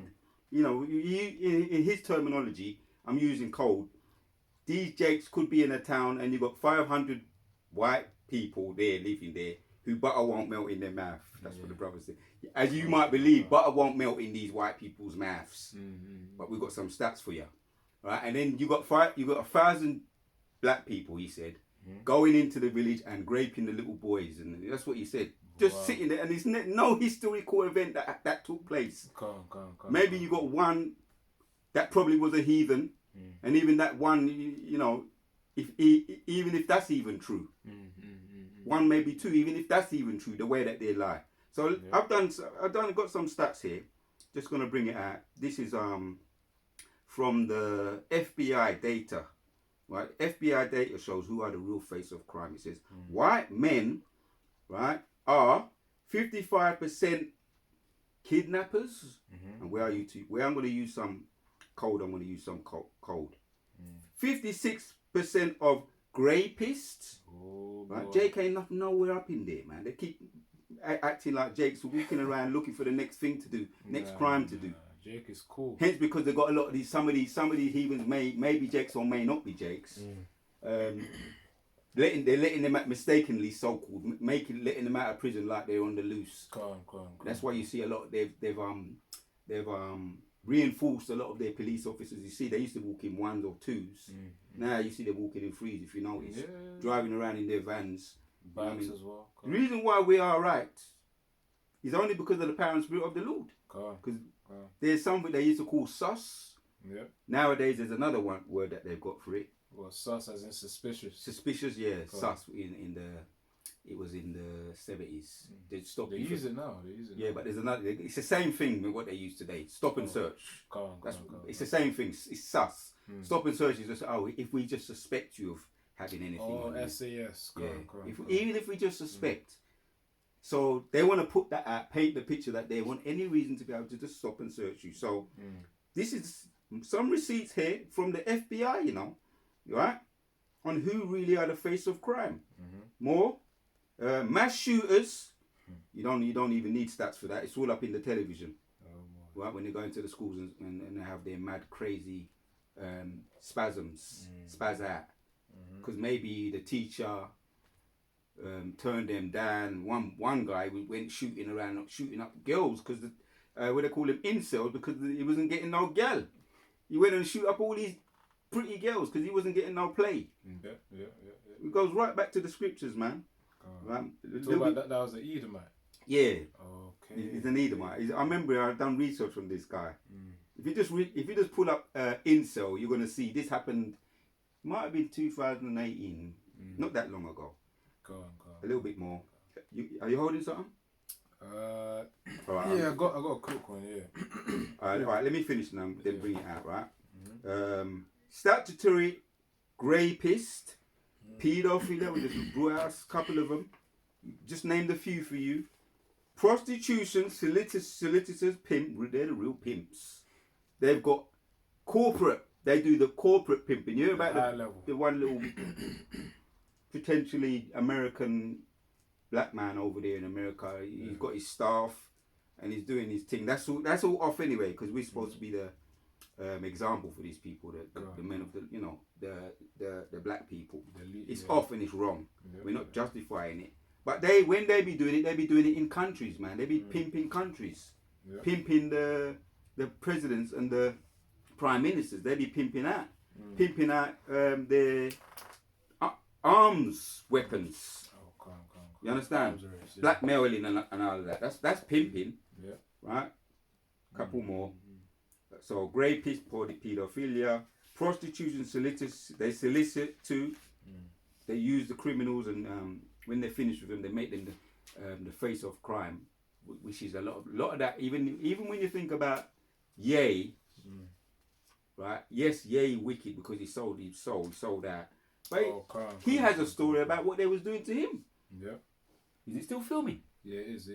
you know, in his terminology, I'm using code. These Jakes could be in a town, and you've got 500 white people there living there who butter won't melt in their mouth. That's what the brother said. As you might believe, butter won't melt in these white people's mouths. But we've got some stats for you, right? And then you got 1,000 black people. He said, going into the village and raping the little boys, and that's what he said. Just sitting there, and it's no historical event that took place. Maybe you got one that probably was a heathen, and even that one, you know, even if that's even true, one maybe two, even if that's even true, the way that they lie. So I've got some stats here. Just gonna bring it out. This is from the FBI data, right? FBI data shows who are the real face of crime. It says white men, right, are 55% kidnappers. And where are you two? Where I'm going to use some code. I'm going to use some code. 56% of grapists. Right? Jake ain't nothing nowhere up in there, man. They keep acting like Jake's walking around looking for the next thing to do, next crime to do. Jake is cool. Hence, because they got a lot of these. Some of these heathens may be Jakes or may not be Jakes. They're letting them out mistakenly, so-called, letting them out of prison like they're on the loose. That's why you see a lot. They've reinforced a lot of their police officers. You see, they used to walk in ones or twos. Now you see they're walking in threes. If you notice, driving around in their vans. Bikes as well. The reason why we are right is only because of the power and spirit of the Lord. Because there's something they used to call sus. Nowadays, there's another word that they've got for it. Well, sus as in suspicious. Suspicious, yeah. Sus it was in the 70s. They stopped. They use it now. Yeah, but there's another. It's the same thing with what they use today. Stop and search. It's the same thing. It's sus. Stop and search is just if we just suspect you of having anything. Oh, SAS. Even if we just suspect. So they want to put that out, paint the picture that they want any reason to be able to just stop and search you. So this is some receipts here from the FBI, you know, right, on who really are the face of crime. More mass shooters. You don't even need stats for that. It's all up in the television, right? When they go into the schools and they have their mad, crazy spasms, spaz out, because maybe the teacher turned them down. One guy went shooting up girls because what they call them incels, because he wasn't getting no girl. He went and shoot up all these pretty girls because he wasn't getting no play. It goes right back to the scriptures, man. Right? That was an Edomite. Yeah. Okay. He's an Edomite. I remember I've done research on this guy. If you just pull up incel, you're gonna see this happened. Might have been 2018, not that long ago. Go on. A little bit more. Are you holding something? Right, yeah, I got a quick one. Yeah. all right. Let me finish now. Then bring it out. Right. Statutory rapist, paedophile. We just brought out a couple of them. Just named a few for you. Prostitution, solicitors, pimp. They're the real pimps. They've got corporate. They do the corporate pimping. You hear about the one little potentially American black man over there in America. He's got his staff and he's doing his thing. That's all off anyway, because we're supposed to be the example for these people, the men of the black people. It's off and it's wrong. We're not justifying it. But when they be doing it in countries, man. They be pimping countries, pimping the presidents and the prime ministers. They be pimping out their arms weapons. You understand? Blackmailing and all of that. That's pimping. Right? Couple more. So rapist, pedophilia, prostitution, they solicit too. They use the criminals, and when they finish with them, they make them the face of crime, which is a lot of that. Even when you think about Ye, right? Yes, Ye wicked because he sold out. But he has a story about what they was doing to him. Is it still filming? Yeah, it is.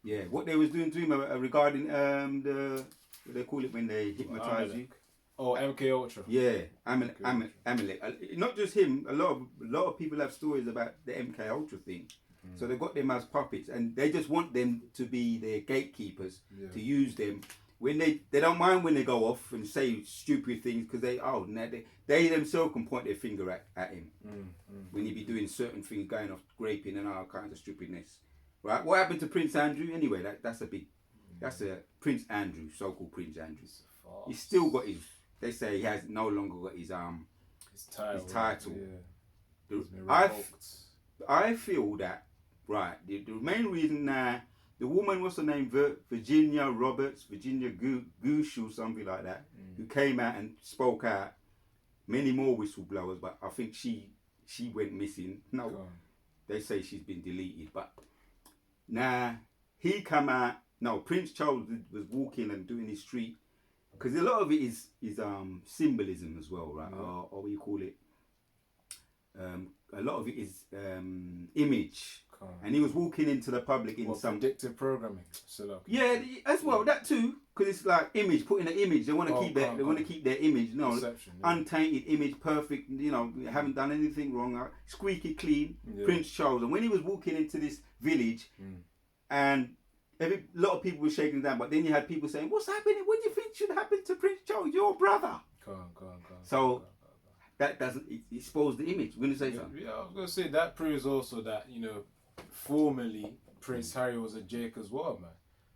Yeah, what they was doing to him regarding the what they call it when they hypnotize you. Oh, MK Ultra. Yeah, Amalek. Not just him. A lot of people have stories about the MK Ultra thing. So they've got them as puppets, and they just want them to be their gatekeepers, to use them. When they don't mind when they go off and say stupid things, because they themselves can point their finger at him when he be doing certain things, going off raping and all kinds of stupidness. Right? What happened to Prince Andrew? Anyway, that's a Prince Andrew, so-called Prince Andrew. He's still got his. They say he has no longer got his title. Yeah. I feel that the main reason the woman, what's her name, Virginia Goosh or something like that, who came out and spoke out. Many more whistleblowers, but I think she went missing. No, they say she's been deleted. But now he come out. No, Prince Charles was walking and doing his street. Because a lot of it is symbolism as well, right? Or what you call it? A lot of it is image. And he was walking into the public in some predictive programming. Yeah, as well that too. Because it's like image, putting an image. They want to keep They want to keep their image. No, untainted image, perfect. You know, haven't done anything wrong. Squeaky clean. Prince Charles. And when he was walking into this village, and a lot of people were shaking down, but then you had people saying, "What's happening? What do you think should happen to Prince Charles, your brother?" So that doesn't expose the image. We're gonna say something. Yeah, I was gonna say that proves also that formerly Prince Harry was a Jake as well, man.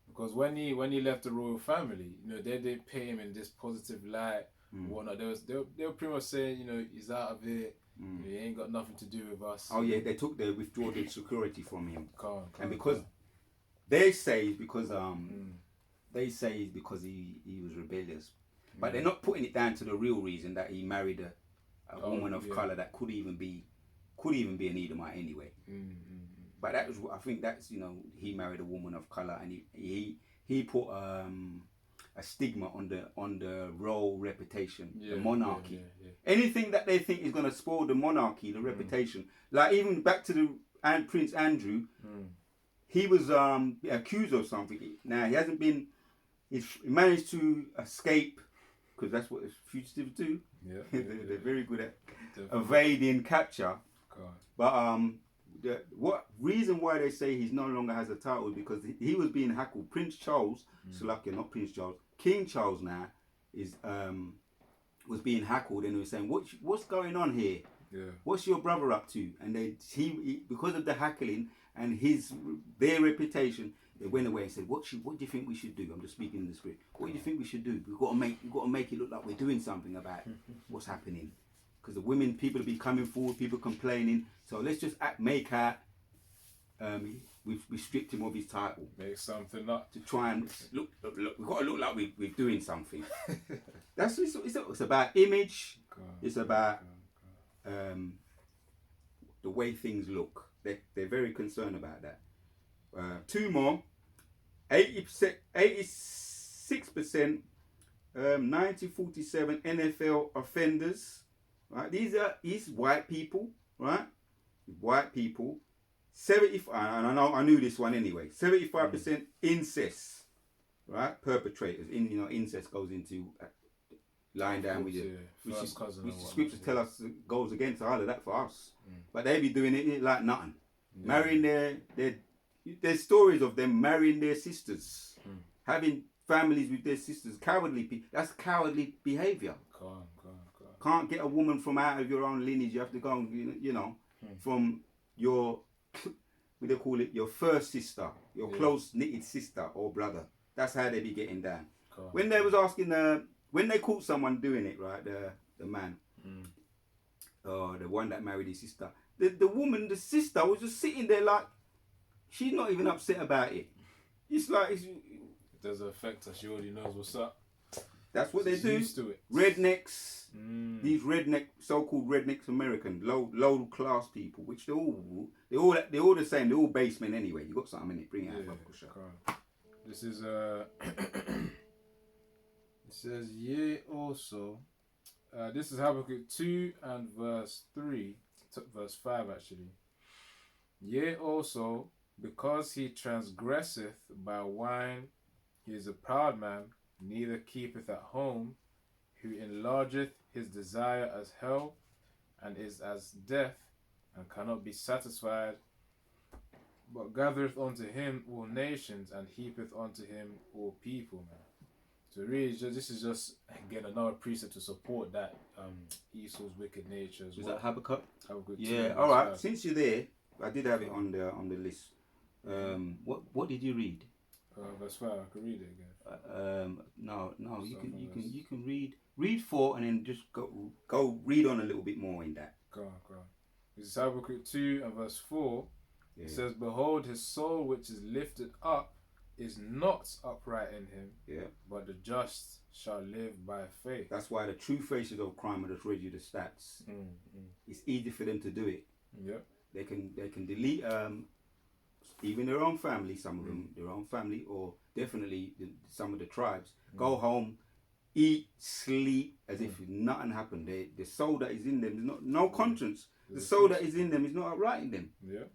Because when he left the royal family, they didn't paint him in this positive light. Whatnot. They were pretty much saying, he's out of it. He ain't got nothing to do with us. Oh yeah, they withdrew the security from him. And because they say it's because he was rebellious, but they're not putting it down to the real reason that he married a woman of color that could even be an Edomite anyway. But I think that's he married a woman of color, and he put a stigma on the royal reputation, the monarchy. Anything that they think is gonna spoil the monarchy, the reputation. Like even back to Prince Andrew. He was accused of something. Now he hasn't been. He managed to escape, because that's what fugitives do. Yeah, they're very good at evading capture. But what reason why they say he no longer has a title is because he was being heckled. Prince Charles, Slovakia, not Prince Charles, King Charles now is was being heckled, and they were saying, "What's going on here? What's your brother up to?" And he because of the heckling and their reputation, they went away and said, "What do you think we should do?" I'm just speaking in the spirit. What do you think we should do? We've got to make it look like we're doing something about what's happening. Because the women, people will be coming forward, people complaining. So let's just make out we've stripped him of his title. Make something up. To try and look. We've got to look like we're doing something. It's about image. It's about the way things look. They're very concerned about that. Two more. 86%, 1947 NFL offenders. Right, these white people, right? White people. 75, and I knew this one anyway. 75% incest, right? Perpetrators. Incest goes into lying down with you, which the scriptures tell us goes against all of that for us. But they be doing it like nothing. Marrying there's stories of them marrying their sisters, having families with their sisters. That's cowardly behavior. Can't get a woman from out of your own lineage. You have to go, from your, what they call it, your first sister, your close knitted sister or brother. That's how they be getting down. When they was asking when they caught someone doing it, right, the man, the one that married his sister, the woman, the sister, was just sitting there like, she's not even upset about it. It's like it doesn't affect her. She already knows what's up. That's what they do. Used to it. Rednecks, these so-called rednecks, American low class people, which they're all the same. They're all basemen anyway. You got something in it? Bring it out. This is it says also. This is Habakkuk 2 and verse 3, verse 5 actually. Yea also, because he transgresseth by wine, he is a proud man, neither keepeth at home, who enlargeth his desire as hell, and is as death, and cannot be satisfied, but gathereth unto him all nations, and heapeth unto him all people, man. So really, this is just again another precept to support that Esau's wicked nature as Was well. that Habakkuk? Habakkuk 2, Yeah. verse All right. 5. Since you're there, I did have it on the list. What did you read? Verse 5. I can read it again. No. You can read 4 and then just go read on a little bit more in that. Go on. This is Habakkuk 2 and verse 4. Yeah. It says, "Behold, his soul which is lifted up is not upright in him, Yeah. but the just shall live by faith." That's why the true faces of crime, I just read you the stats. It's easy for them to do it. Yep. They can delete even their own family, some of them, their own family, or definitely some of the tribes. Go home, eat, sleep as if nothing happened. The soul that is in them is no conscience. The soul that is in them is not upright in them. Yeah.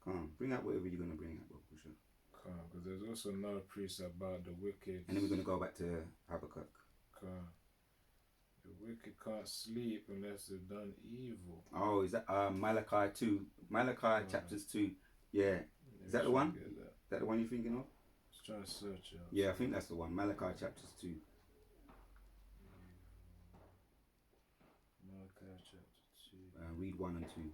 Come on, bring out whatever you're going to bring out, bro. Sure. Come on, because there's also another precept about the wicked. And then we're going to go back to Habakkuk. Come on. The wicked can't sleep unless they've done evil. Oh, is that Malachi 2? Malachi chapters 2. Yeah. Is that the one? Is that the one you're thinking of? Just trying to search it. Yeah, I think that's the one. Malachi chapters 2. Malachi chapter 2. Read 1 and 2.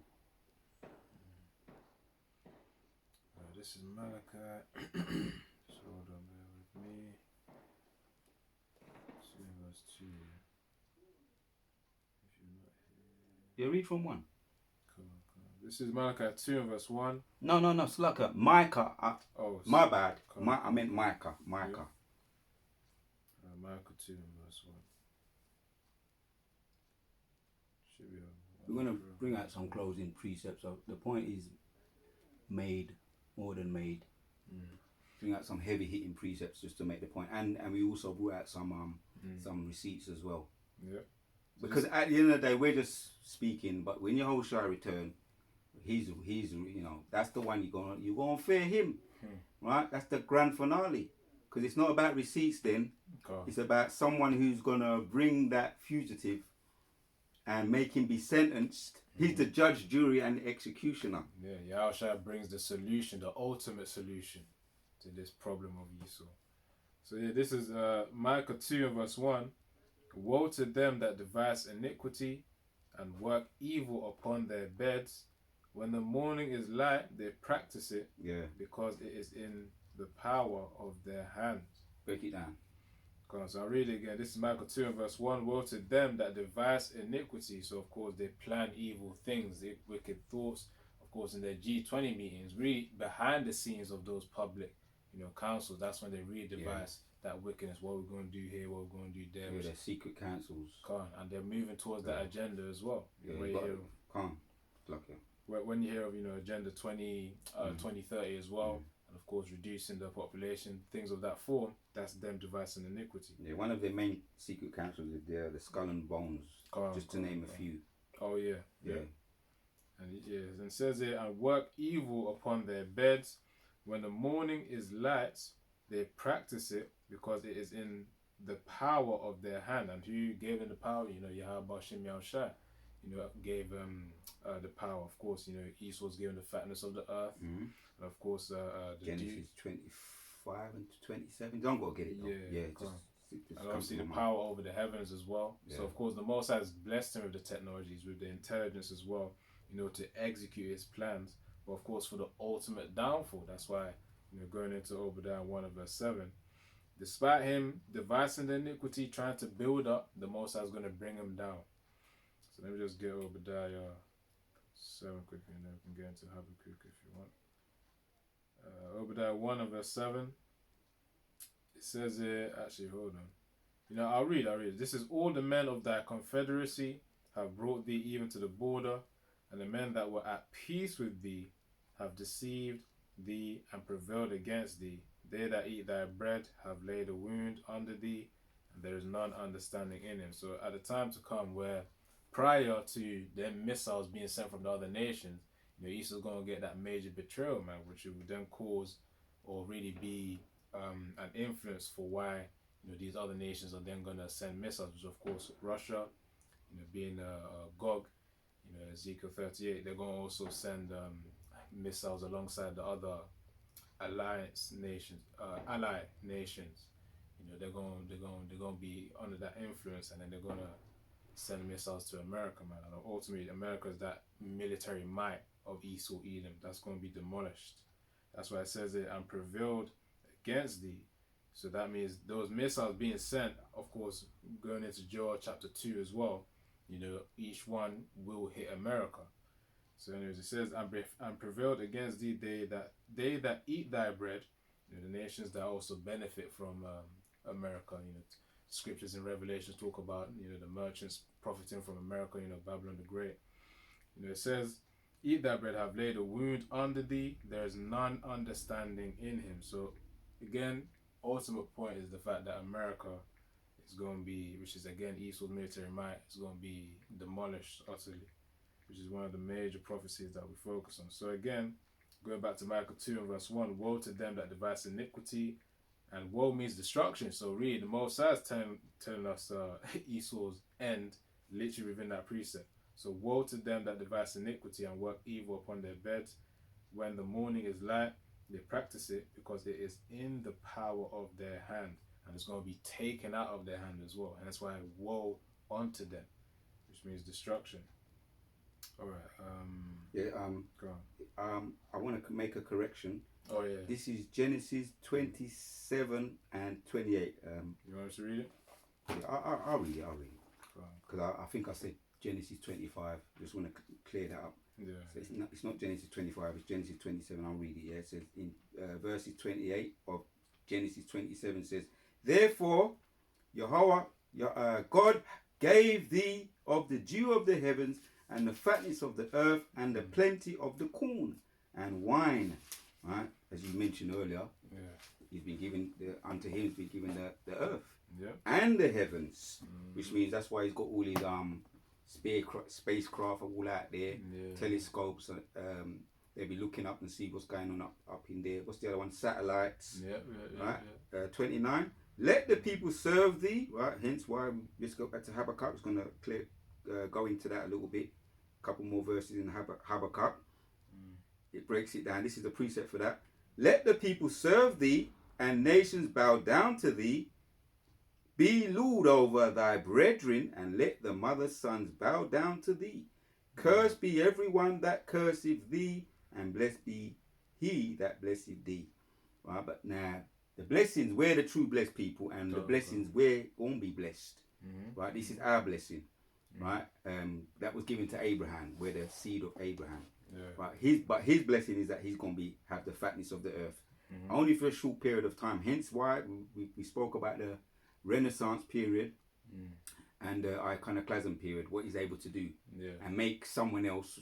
This is Malachi. So hold on, bear with me. 2 verse 2. If you're not here. Yeah, read from 1. Come on. This is Malachi 2 and verse 1. No, Slaka. Micah. My bad. I meant Micah. Micah 2 and verse 1. Should be We're going to bring out some closing precepts. So the point is made, more than made. Bring out some heavy hitting precepts just to make the point. And we also brought out some receipts as well. Yeah. Because at the end of the day, we're just speaking, but when Yehoshua return, he's that's the one you're gonna fear him, right? That's the grand finale, because it's not about receipts then. It's about someone who's gonna bring that fugitive and make him be sentenced. He's the judge, jury, and the executioner. Yeah, Yahushua brings the solution, the ultimate solution to this problem of Esau. So yeah, this is Micah 2 and verse 1. "Woe to them that devise iniquity and work evil upon their beds. When the morning is light, they practice it, because it is in the power of their hands." Break it down. So I'll read it again. This is Micah 2 and verse 1. "Woe to them that devise iniquity." So of course they plan evil things, they wicked thoughts. Of course in their G20 meetings, really behind the scenes of those public, councils, that's when they really devise that wickedness. What we're going to do here, what we're going to do there. Yeah, they're secret councils. And they're moving towards that agenda as well. When you hear of Agenda 2030 as well, and of course reducing the population, things of that form, that's them devising iniquity. Yeah, one of their main secret councils is the Skull and Bones, just to name a few. Oh yeah. And it says here, "And work evil upon their beds. When the morning is light, they practice it, because it is in the power of their hand." And who gave them the power? Yahweh Shem Yahushua, gave the power. Of course, Esau's given the fatness of the earth. And of course, the Genesis 25 and 27. Don't go get it though. And obviously the power over the heavens as well. So of course the Most High has blessed him with the technologies, with the intelligence as well, to execute his plans. But of course for the ultimate downfall. That's why, going into Obadiah 1 and verse 7, despite him devising the iniquity, trying to build up, the Most High is going to bring him down. So let me just get Obadiah 7 quickly, and then we can get into Habakkuk if you want. Obadiah 1 and verse 7. It says here, actually, hold on. I'll read. "This is all the men of thy confederacy have brought thee even to the border, and the men that were at peace with thee have deceived thee and prevailed against thee. They that eat thy bread have laid a wound under thee, and there is none understanding in him." So at the time to come, where prior to them missiles being sent from the other nations, Esau's going to get that major betrayal, man, which would then cause or really be an influence for why these other nations are then going to send missiles, which of course Russia, being Gog, Ezekiel 38, they're going to also send missiles alongside the other ally nations. They're going to be under that influence, and then they're going to send missiles to America, man. And ultimately, America is that military might of Esau, Edom, that's going to be demolished. That's why it says it, and prevailed against thee. So that means those missiles being sent, of course, going into Joel chapter 2 as well, each one will hit America. So anyways, it says, and prevailed against thee they that eat thy bread, the nations that also benefit from America. Scriptures in Revelation talk about, the merchants profiting from America, Babylon the Great. It says, eat thy bread, have laid a wound under thee, there is none understanding in him. So again, ultimate point is the fact that America is going to be, which is again Esau's military might, is going to be demolished utterly, which is one of the major prophecies that we focus on. So again, going back to Micah 2 and verse 1, woe to them that devise iniquity, and woe means destruction. So read, the Most High is telling us Esau's end literally within that precept. So woe to them that devise iniquity and work evil upon their beds. When the morning is light, they practice it, because it is in the power of their hand, and it's going to be taken out of their hand as well. And that's why woe unto them, which means destruction. All right. Go on. I want to make a correction. Oh yeah. This is Genesis 27 and 28. You want us to read it? Yeah, I'll read it. Because I think I said Genesis 25. Just want to clear that up. Yeah. So it's not Genesis 25. It's Genesis 27. I'll read it. Yeah. It says in verses 28 of Genesis 27 says, therefore, Yahweh, God gave thee of the dew of the heavens, and the fatness of the earth, and the plenty of the corn and wine. Right, as you mentioned earlier, he's been given unto him. He's been given the earth, and the heavens, which means that's why he's got all his spacecraft all out there, telescopes. They'll be looking up and see what's going on up in there. What's the other one? Satellites. Right. 29. Let the people serve thee. Right. Hence why let's go back to Habakkuk. It's going to go into that a little bit. A couple more verses in Habakkuk. It breaks it down. This is a precept for that. Let the people serve thee, and nations bow down to thee. Be lord over thy brethren, and let the mother's sons bow down to thee. Cursed be everyone that curseth thee, and blessed be he that blesseth thee. Right, but now the blessings, we're the true blessed people, and the blessings we're gonna be blessed. Right, this is our blessing. Right, that was given to Abraham. We're the seed of Abraham. Right, his blessing is that he's gonna have the fatness of the earth, only for a short period of time. Hence why we spoke about the Renaissance period and the iconoclasm period. What he's able to do and make someone else,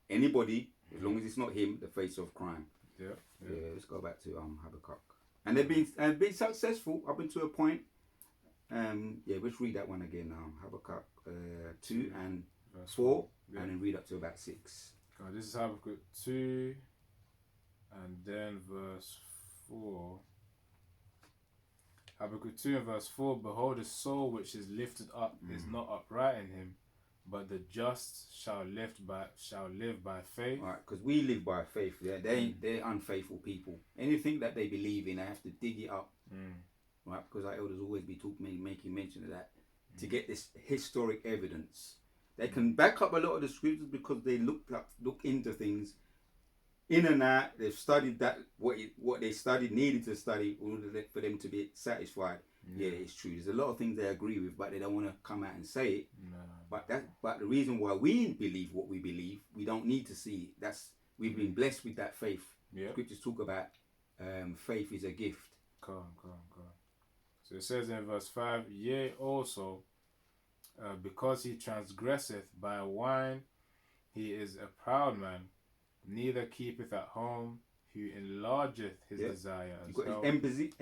anybody, as long as it's not him, the face of crime. Let's go back to Habakkuk, and they've been successful up until a point. Let's read that one again. Habakkuk 2 and 4, and then read up to about 6. This is Habakkuk 2 and then verse 4. Habakkuk 2 and verse 4. Behold, the soul which is lifted up is not upright in him, but the just shall live by faith. Right, because we live by faith. They're unfaithful people. Anything that they believe in, they have to dig it up. Right, because our elders always be making mention of that to get this historic evidence. They can back up a lot of the scriptures because they look into things in and out. They've studied that what they studied, needed to study in order for them to be satisfied. Yeah, it's true. There's a lot of things they agree with, but they don't want to come out and say it. But the reason why we believe what we believe, we don't need to see it. We've been blessed with that faith. Scriptures talk about faith is a gift. Come. So it says in verse 5, yea also, because he transgresseth by wine, he is a proud man, neither keepeth at home, who enlargeth his desire. You've got his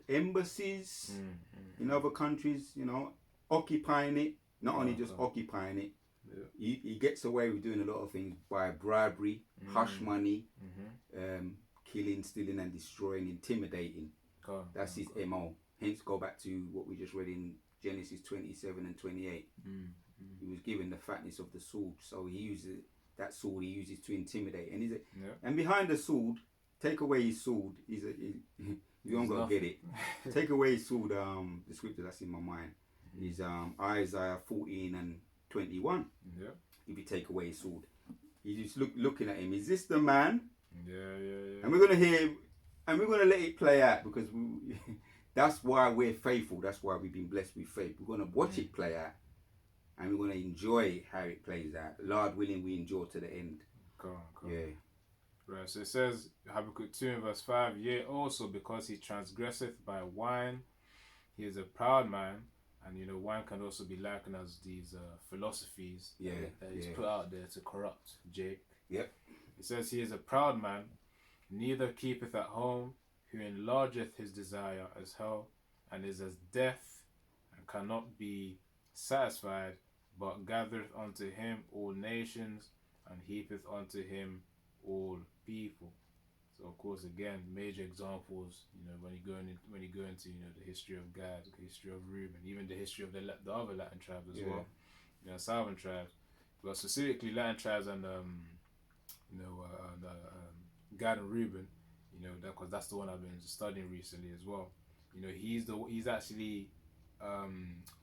embassies in other countries, occupying it. Not only just occupying it, he gets away with doing a lot of things by bribery, hush money, killing, stealing and destroying, intimidating. That's his MO. hence go back to what we just read in Genesis 27 and 28. He was given the fatness of the sword, so he uses that sword. He uses to intimidate, and and behind the sword, take away his sword. You don't gotta get it. Take away his sword. The scripture that's in my mind is Isaiah 14 and 21. Yeah. If you take away his sword, he's just looking at him. Is this the man? Yeah. And we're gonna hear, and we're gonna let it play out because that's why we're faithful. That's why we've been blessed with faith. We're gonna watch it play out. And we're going to enjoy how it plays out. Lord willing, we endure to the end. Go on. Yeah. Right, so it says, Habakkuk 2 and verse 5, yea, also because he transgresseth by wine, he is a proud man. And, you know, wine can also be likened as these philosophies that he's put out there to corrupt Jake. Yep. It says, he is a proud man, neither keepeth at home, who enlargeth his desire as hell, and is as death, and cannot be satisfied, but gathereth unto him all nations, and heapeth unto him all people. So of course, again, major examples. You know, when you go into you know the history of Gad, the history of Reuben, even the history of the other Latin tribes as well. You know, southern tribes, but specifically Latin tribes and Gad and Reuben. You know, because that's the one I've been studying recently as well. You know, he's actually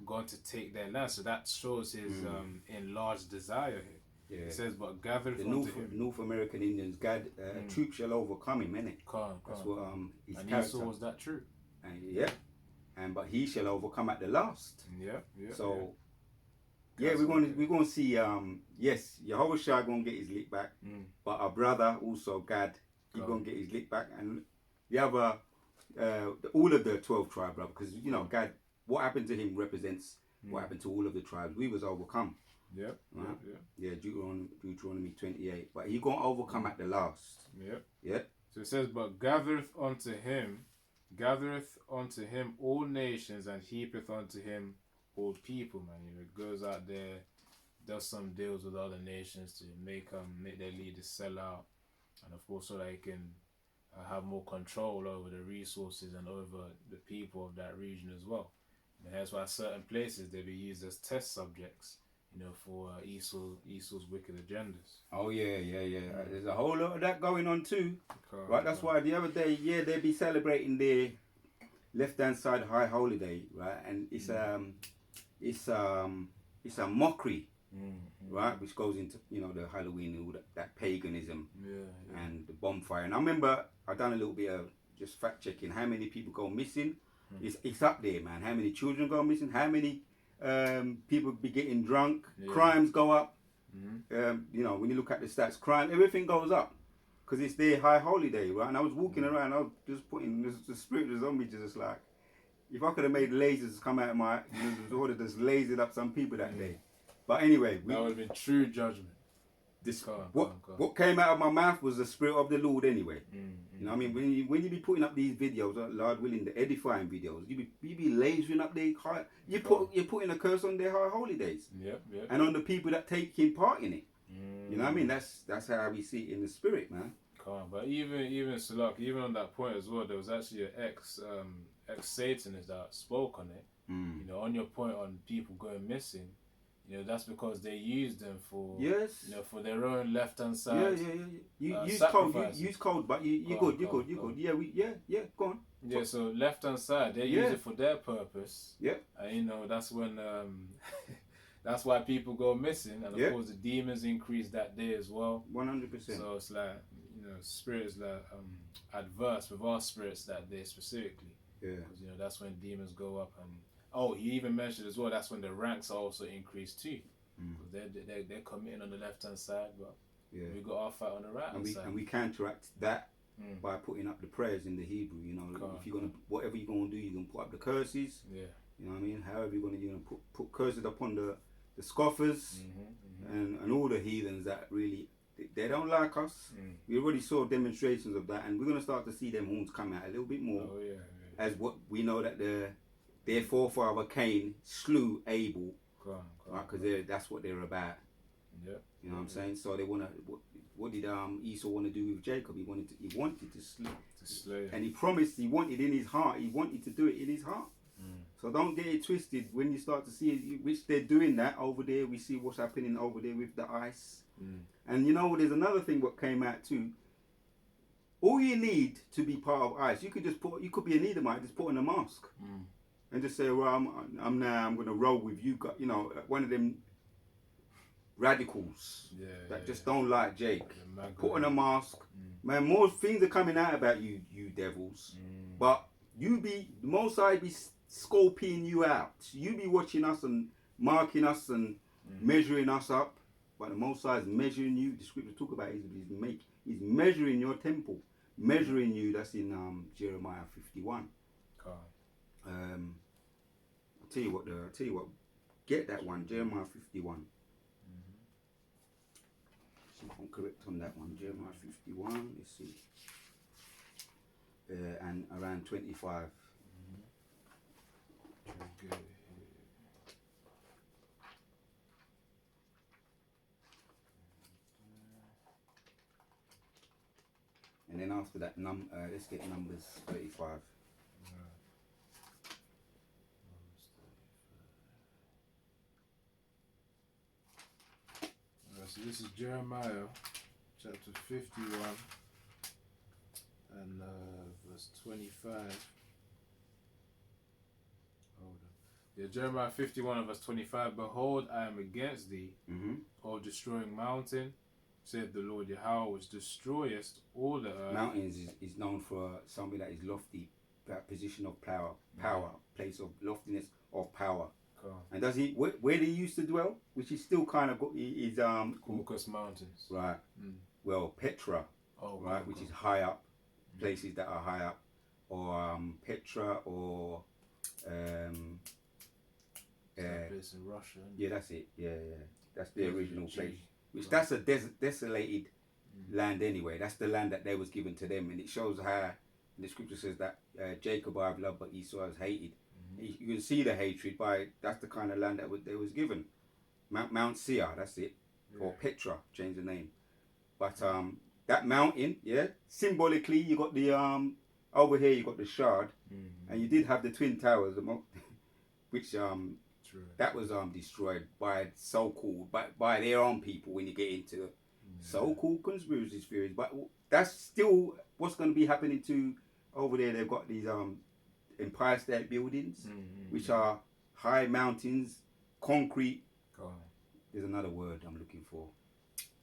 going to take their land, so that shows his enlarged desire here. Yeah. It says, but gather the unto him. North American Indians, God, troop shall overcome him, innit? That's what his and character. Esau was that true? And but he shall overcome at the last. Yeah. So we're going to see. Yes, Yehoshua going to get his lick back, but our brother also Gad, he's going to get his lick back, and the other, all of the 12 tribe, brother, because you know Gad. What happened to him represents what happened to all of the tribes. We was overcome. Yeah. Deuteronomy 28. But he gonna overcome at the last. Yeah. So it says, but gathereth unto him all nations, and heapeth unto him all people. Man, you know, it goes out there, does some deals with other nations to make their leaders sell out, and of course so they can have more control over the resources and over the people of that region as well. And that's why certain places they be used as test subjects, you know, for Esau's wicked agendas. Oh yeah. There's a whole lot of that going on too, right? That's why the other day, they be celebrating their left-hand side high holiday, right? And it's a mockery, right? Which goes into the Halloween and all that paganism and the bonfire. And I remember I done a little bit of just fact checking how many people go missing. It's up there, man. How many children go missing? How many people be getting drunk? Crimes go up. When you look at the stats, crime, everything goes up because it's their high holiday, right? And I was walking around, I was just putting the spirit was on me, just like if I could have made lasers come out of my, would have just lasered up some people that day. But anyway, that would have been true judgment. What came out of my mouth was the spirit of the Lord anyway. You know what I mean? When you be putting up these videos, Lord willing, the edifying videos, you be lasering up their high. You're putting a curse on their high holidays. And on the people that taking part in it. You know what I mean? That's how we see it in the spirit, man. But even Salak, even on that point as well, there was actually an ex Satanist that spoke on it. You know, on your point on people going missing. You know, that's because they use them for for their own left-hand side. Use code, but you good. Yeah, go on. Yeah, so left-hand side, they use it for their purpose. Yeah. And you know, that's when that's why people go missing, and of course the demons increase that day as well. 100%. So it's like, you know, spirit is like adverse with our spirits that day specifically. Yeah. Because, you know, that's when demons go up. And he even mentioned as well, that's when the ranks are also increased too. Because they're committing on the left hand side, but we got our fight on the right hand side. And we counteract that by putting up the prayers in the Hebrew. You know, if you're gonna, whatever you're gonna do, you're gonna put up the curses. Yeah. You know what I mean? However you're gonna put curses upon the scoffers and all the heathens that really they don't like us. We already saw demonstrations of that, and we're gonna start to see them horns come out a little bit more. As what we know that their forefather Cain slew Abel, right? Because that's what they're about. Yeah. You know what I'm saying? So they want to. what did Esau want to do with Jacob? He wanted to slay him. and he promised he wanted in his heart. He wanted to do it in his heart. So don't get it twisted. When you start to see it, which they're doing that over there, we see what's happening over there with the ice. And you know, there's another thing what came out too. All you need to be part of ICE, you could be an Edomite, just put on a mask and just say, well, I'm going to roll with you. You know, one of them radicals that just don't like Jake. Put on a mask. Man, more things are coming out about you, you devils. But the Most High be scoping you out. You be watching us and marking us and measuring us up. But the Most High is measuring you. The scripture talk about he's measuring your temple. Measuring you. That's in Jeremiah 51. I'll tell you what. Get that one, Jeremiah 51. See if I'm correct on that one. Jeremiah 51. Let's see. And around 25. Good. And then after that, let's get Numbers 35. So this is Jeremiah chapter 51 and verse 25. Hold on. Yeah, Jeremiah 51 and verse 25. Behold, I am against thee, O destroying mountain, said the Lord Yahweh, which destroyest all the earth. Mountains is known for something that is lofty, that position of power, place of loftiness of power. Cool. And does he where he used to dwell, which is still kind of is Caucasus Mountains. Right. Well, Petra. Right, which is high up, places that are high up, or Petra, or place in Russia. Yeah, that's it. Yeah. That's the original place. Which that's a desolated land anyway. That's the land that they was given to them, and it shows how the scripture says that Jacob I've loved, but Esau has hated. You can see the hatred that's the kind of land that they was given. Mount Seir, that's it, or Petra, change the name. But that mountain, symbolically you got the over here you got the shard, and you did have the twin towers, which that was destroyed by so-called by their own people. When you get into so-called conspiracy theories, but that's still what's going to be happening to over there. They've got these Empire State Buildings, which are high mountains, concrete. There's another word I'm looking for.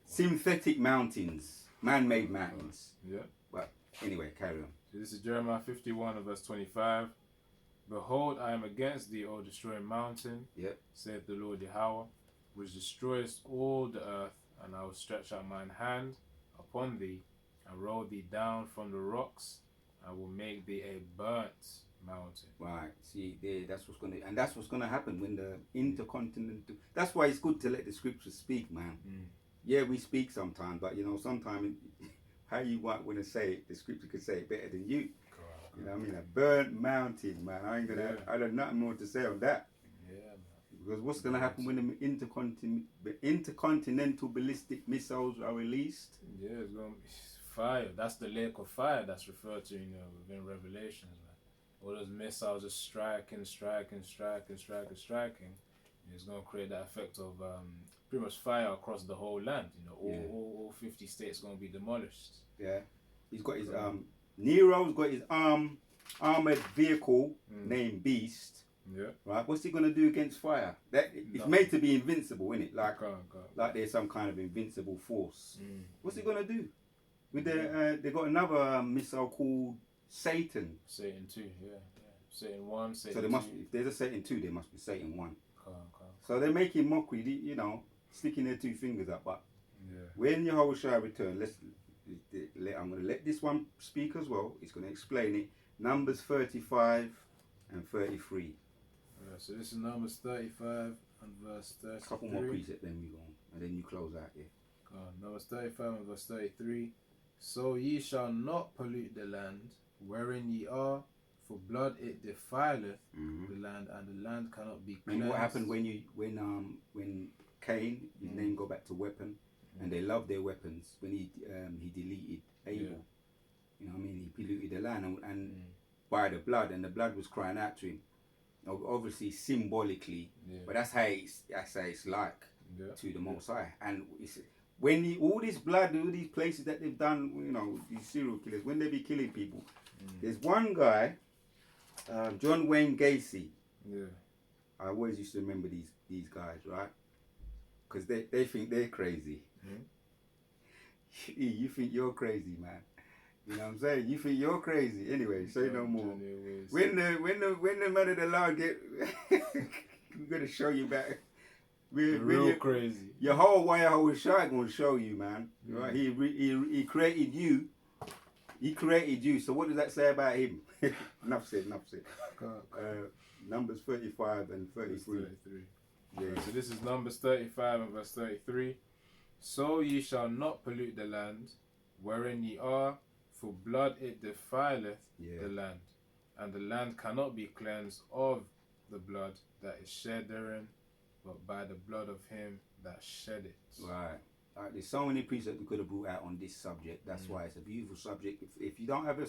Synthetic mountains, man-made mountains. Yeah. But anyway, carry on. So this is Jeremiah 51 and verse 25. Behold, I am against thee, O destroying mountain, saith the Lord Yahweh, which destroyest all the earth, and I will stretch out mine hand upon thee, and roll thee down from the rocks. I will make thee a burnt mountain. Right. See, that's what's gonna happen when the intercontinental. That's why it's good to let the scriptures speak, man. Yeah, we speak sometimes, but sometimes how you want to say it, the scripture could say it better than you. You know what I mean? A burnt mountain, man. I don't nothing more to say on that. Yeah, man. Because what's gonna happen when the intercontinental ballistic missiles are released? Yeah, it's gonna be fire. That's the lake of fire that's referred to, within Revelations, man. All those missiles are striking. It's going to create that effect of pretty much fire across the whole land. All 50 states going to be demolished. Yeah, he's got his Nero's got his armored vehicle named Beast. Yeah. Right. What's he going to do against fire? It's made to be invincible, isn't it? Like there's some kind of invincible force. What's he going to do? With they got another missile called Satan. Satan 2, yeah. Satan 1, Satan 2. So there must be, if there's a Satan 2, there must be Satan 1. So they're making mockery, sticking their two fingers up. But when Yahushua return, I'm going to let this one speak as well. It's going to explain it. Numbers 35 and 33. So this is Numbers 35 and verse 33. A couple more precepts, then we go on, and then you close out here. Numbers 35 and verse 33. So ye shall not pollute the land wherein ye are, for blood it defileth the land, and the land cannot be cleansed. And what happened when Cain, his name go back to weapon, and they loved their weapons. When he deleted Abel, you know what I mean? He polluted the land and by the blood, and the blood was crying out to him. Obviously symbolically, but that's how it's like to the Most High. And it's, when all this blood, all these places that they've done, you know, these serial killers, when they be killing people, there's one guy, John Wayne Gacy. Yeah. I always used to remember these guys, right? Because they think they're crazy. You think you're crazy, man. You know what I'm saying? You think you're crazy. Anyway, say no more. When the man of the Lord get, we're gonna show you back. Real crazy. Your whole wire hole shot gonna show you, man. Right? He created you. He created you. So what does that say about him? Enough said. Numbers 35 and 33. Yeah. So this is Numbers 35 and verse 33. So ye shall not pollute the land wherein ye are, for blood it defileth the land, and the land cannot be cleansed of the blood that is shed therein, but by the blood of him that shed it. Right. There's so many precepts we could have brought out on this subject. That's why it's a beautiful subject. If you don't have a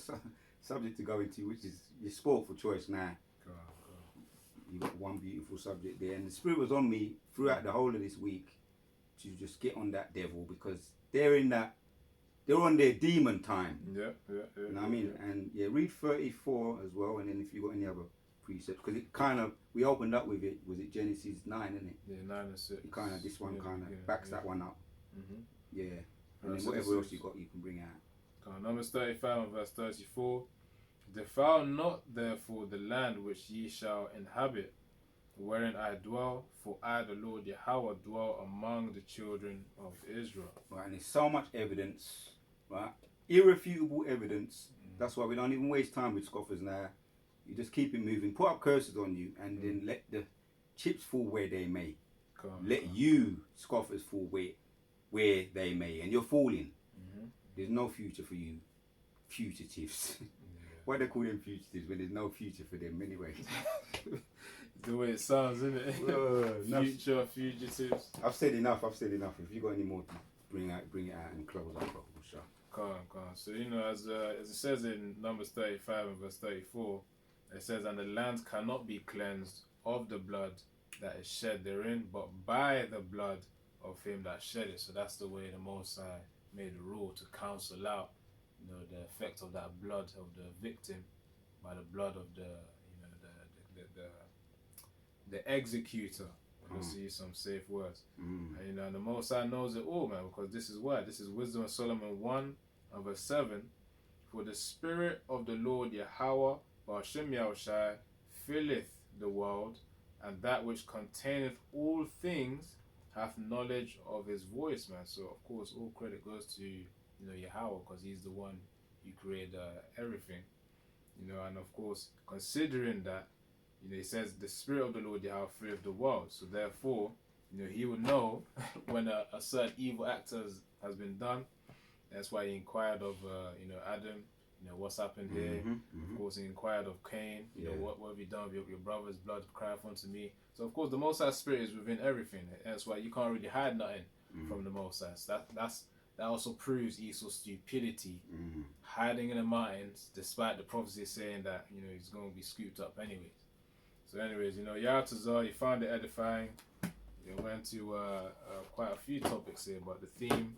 subject to go into, which is your sport for choice now, you've got one beautiful subject there. And the Spirit was on me throughout the whole of this week to just get on that devil, because they're on their demon time. You know what I mean? And read 34 as well, and then if you got any other precepts, because it kind of, we opened up with it, was it Genesis 9, isn't it? Yeah, 9 and 6. This one backs that one up. Yeah. And then so whatever else you got, you can bring out. Numbers 35 and verse 34. Defile not therefore the land which ye shall inhabit, wherein I dwell, for I, the Lord Yahweh, dwell among the children of Israel. Right, and there's so much evidence, right? Irrefutable evidence. That's why we don't even waste time with scoffers now. You just keep it moving. Put up curses on you, and then let the chips fall where they may. Let you, scoffers, fall where they may. And you're falling. There's no future for you, fugitives. Why they call them fugitives when there's no future for them anyway? The way it sounds, isn't it? Future fugitives. I've said enough. If you got any more to bring it out and close up, sure. Come on. So, you know, as it says in Numbers 35 and verse 34, it says, and the land cannot be cleansed of the blood that is shed therein, but by the blood of him that shed it. So that's the way the Most High made a rule to cancel out, you know, the effect of that blood of the victim by the blood of the executor. Let's use some safe words. And, you know, and the Most High knows it all, man, because this is Wisdom of Solomon 1 and verse 7. For the Spirit of the Lord Yahweh, Ba'ashem Yahushai, filleth the world, and that which containeth all things hath knowledge of his voice, man. So, of course, all credit goes to, you know, Yahweh, because he's the one who created everything. You know, and of course, considering that, you know, he says the Spirit of the Lord Yahweh filleth the world. So therefore, you know, he would know when a certain evil act has been done. That's why he inquired of, you know, Adam, you know, what's happened here. Of course, he inquired of Cain, you know, what have you done with your brother's blood, cry unto me. So of course, the Most High Spirit is within everything. That's why you can't really hide nothing from the Most High. So that also proves Esau's stupidity, hiding in the mountains, despite the prophecy saying that, you know, he's going to be scooped up anyways. So anyways, you know, Yaratazar, you found it edifying. You went to quite a few topics here, but the theme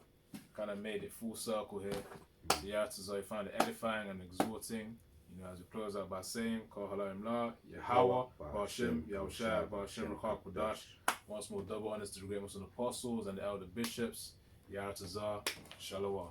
kind of made it full circle here. So Yaratazar, you found it edifying and exhorting. You know, as we close out by saying, Kol Halaim La, Yahweh, Ba'ashem, Yahushai, Ba'ashem, Ruach Kodash. Once more, double honors to the great most of the apostles and the elder bishops. Yaratazar, Shalom.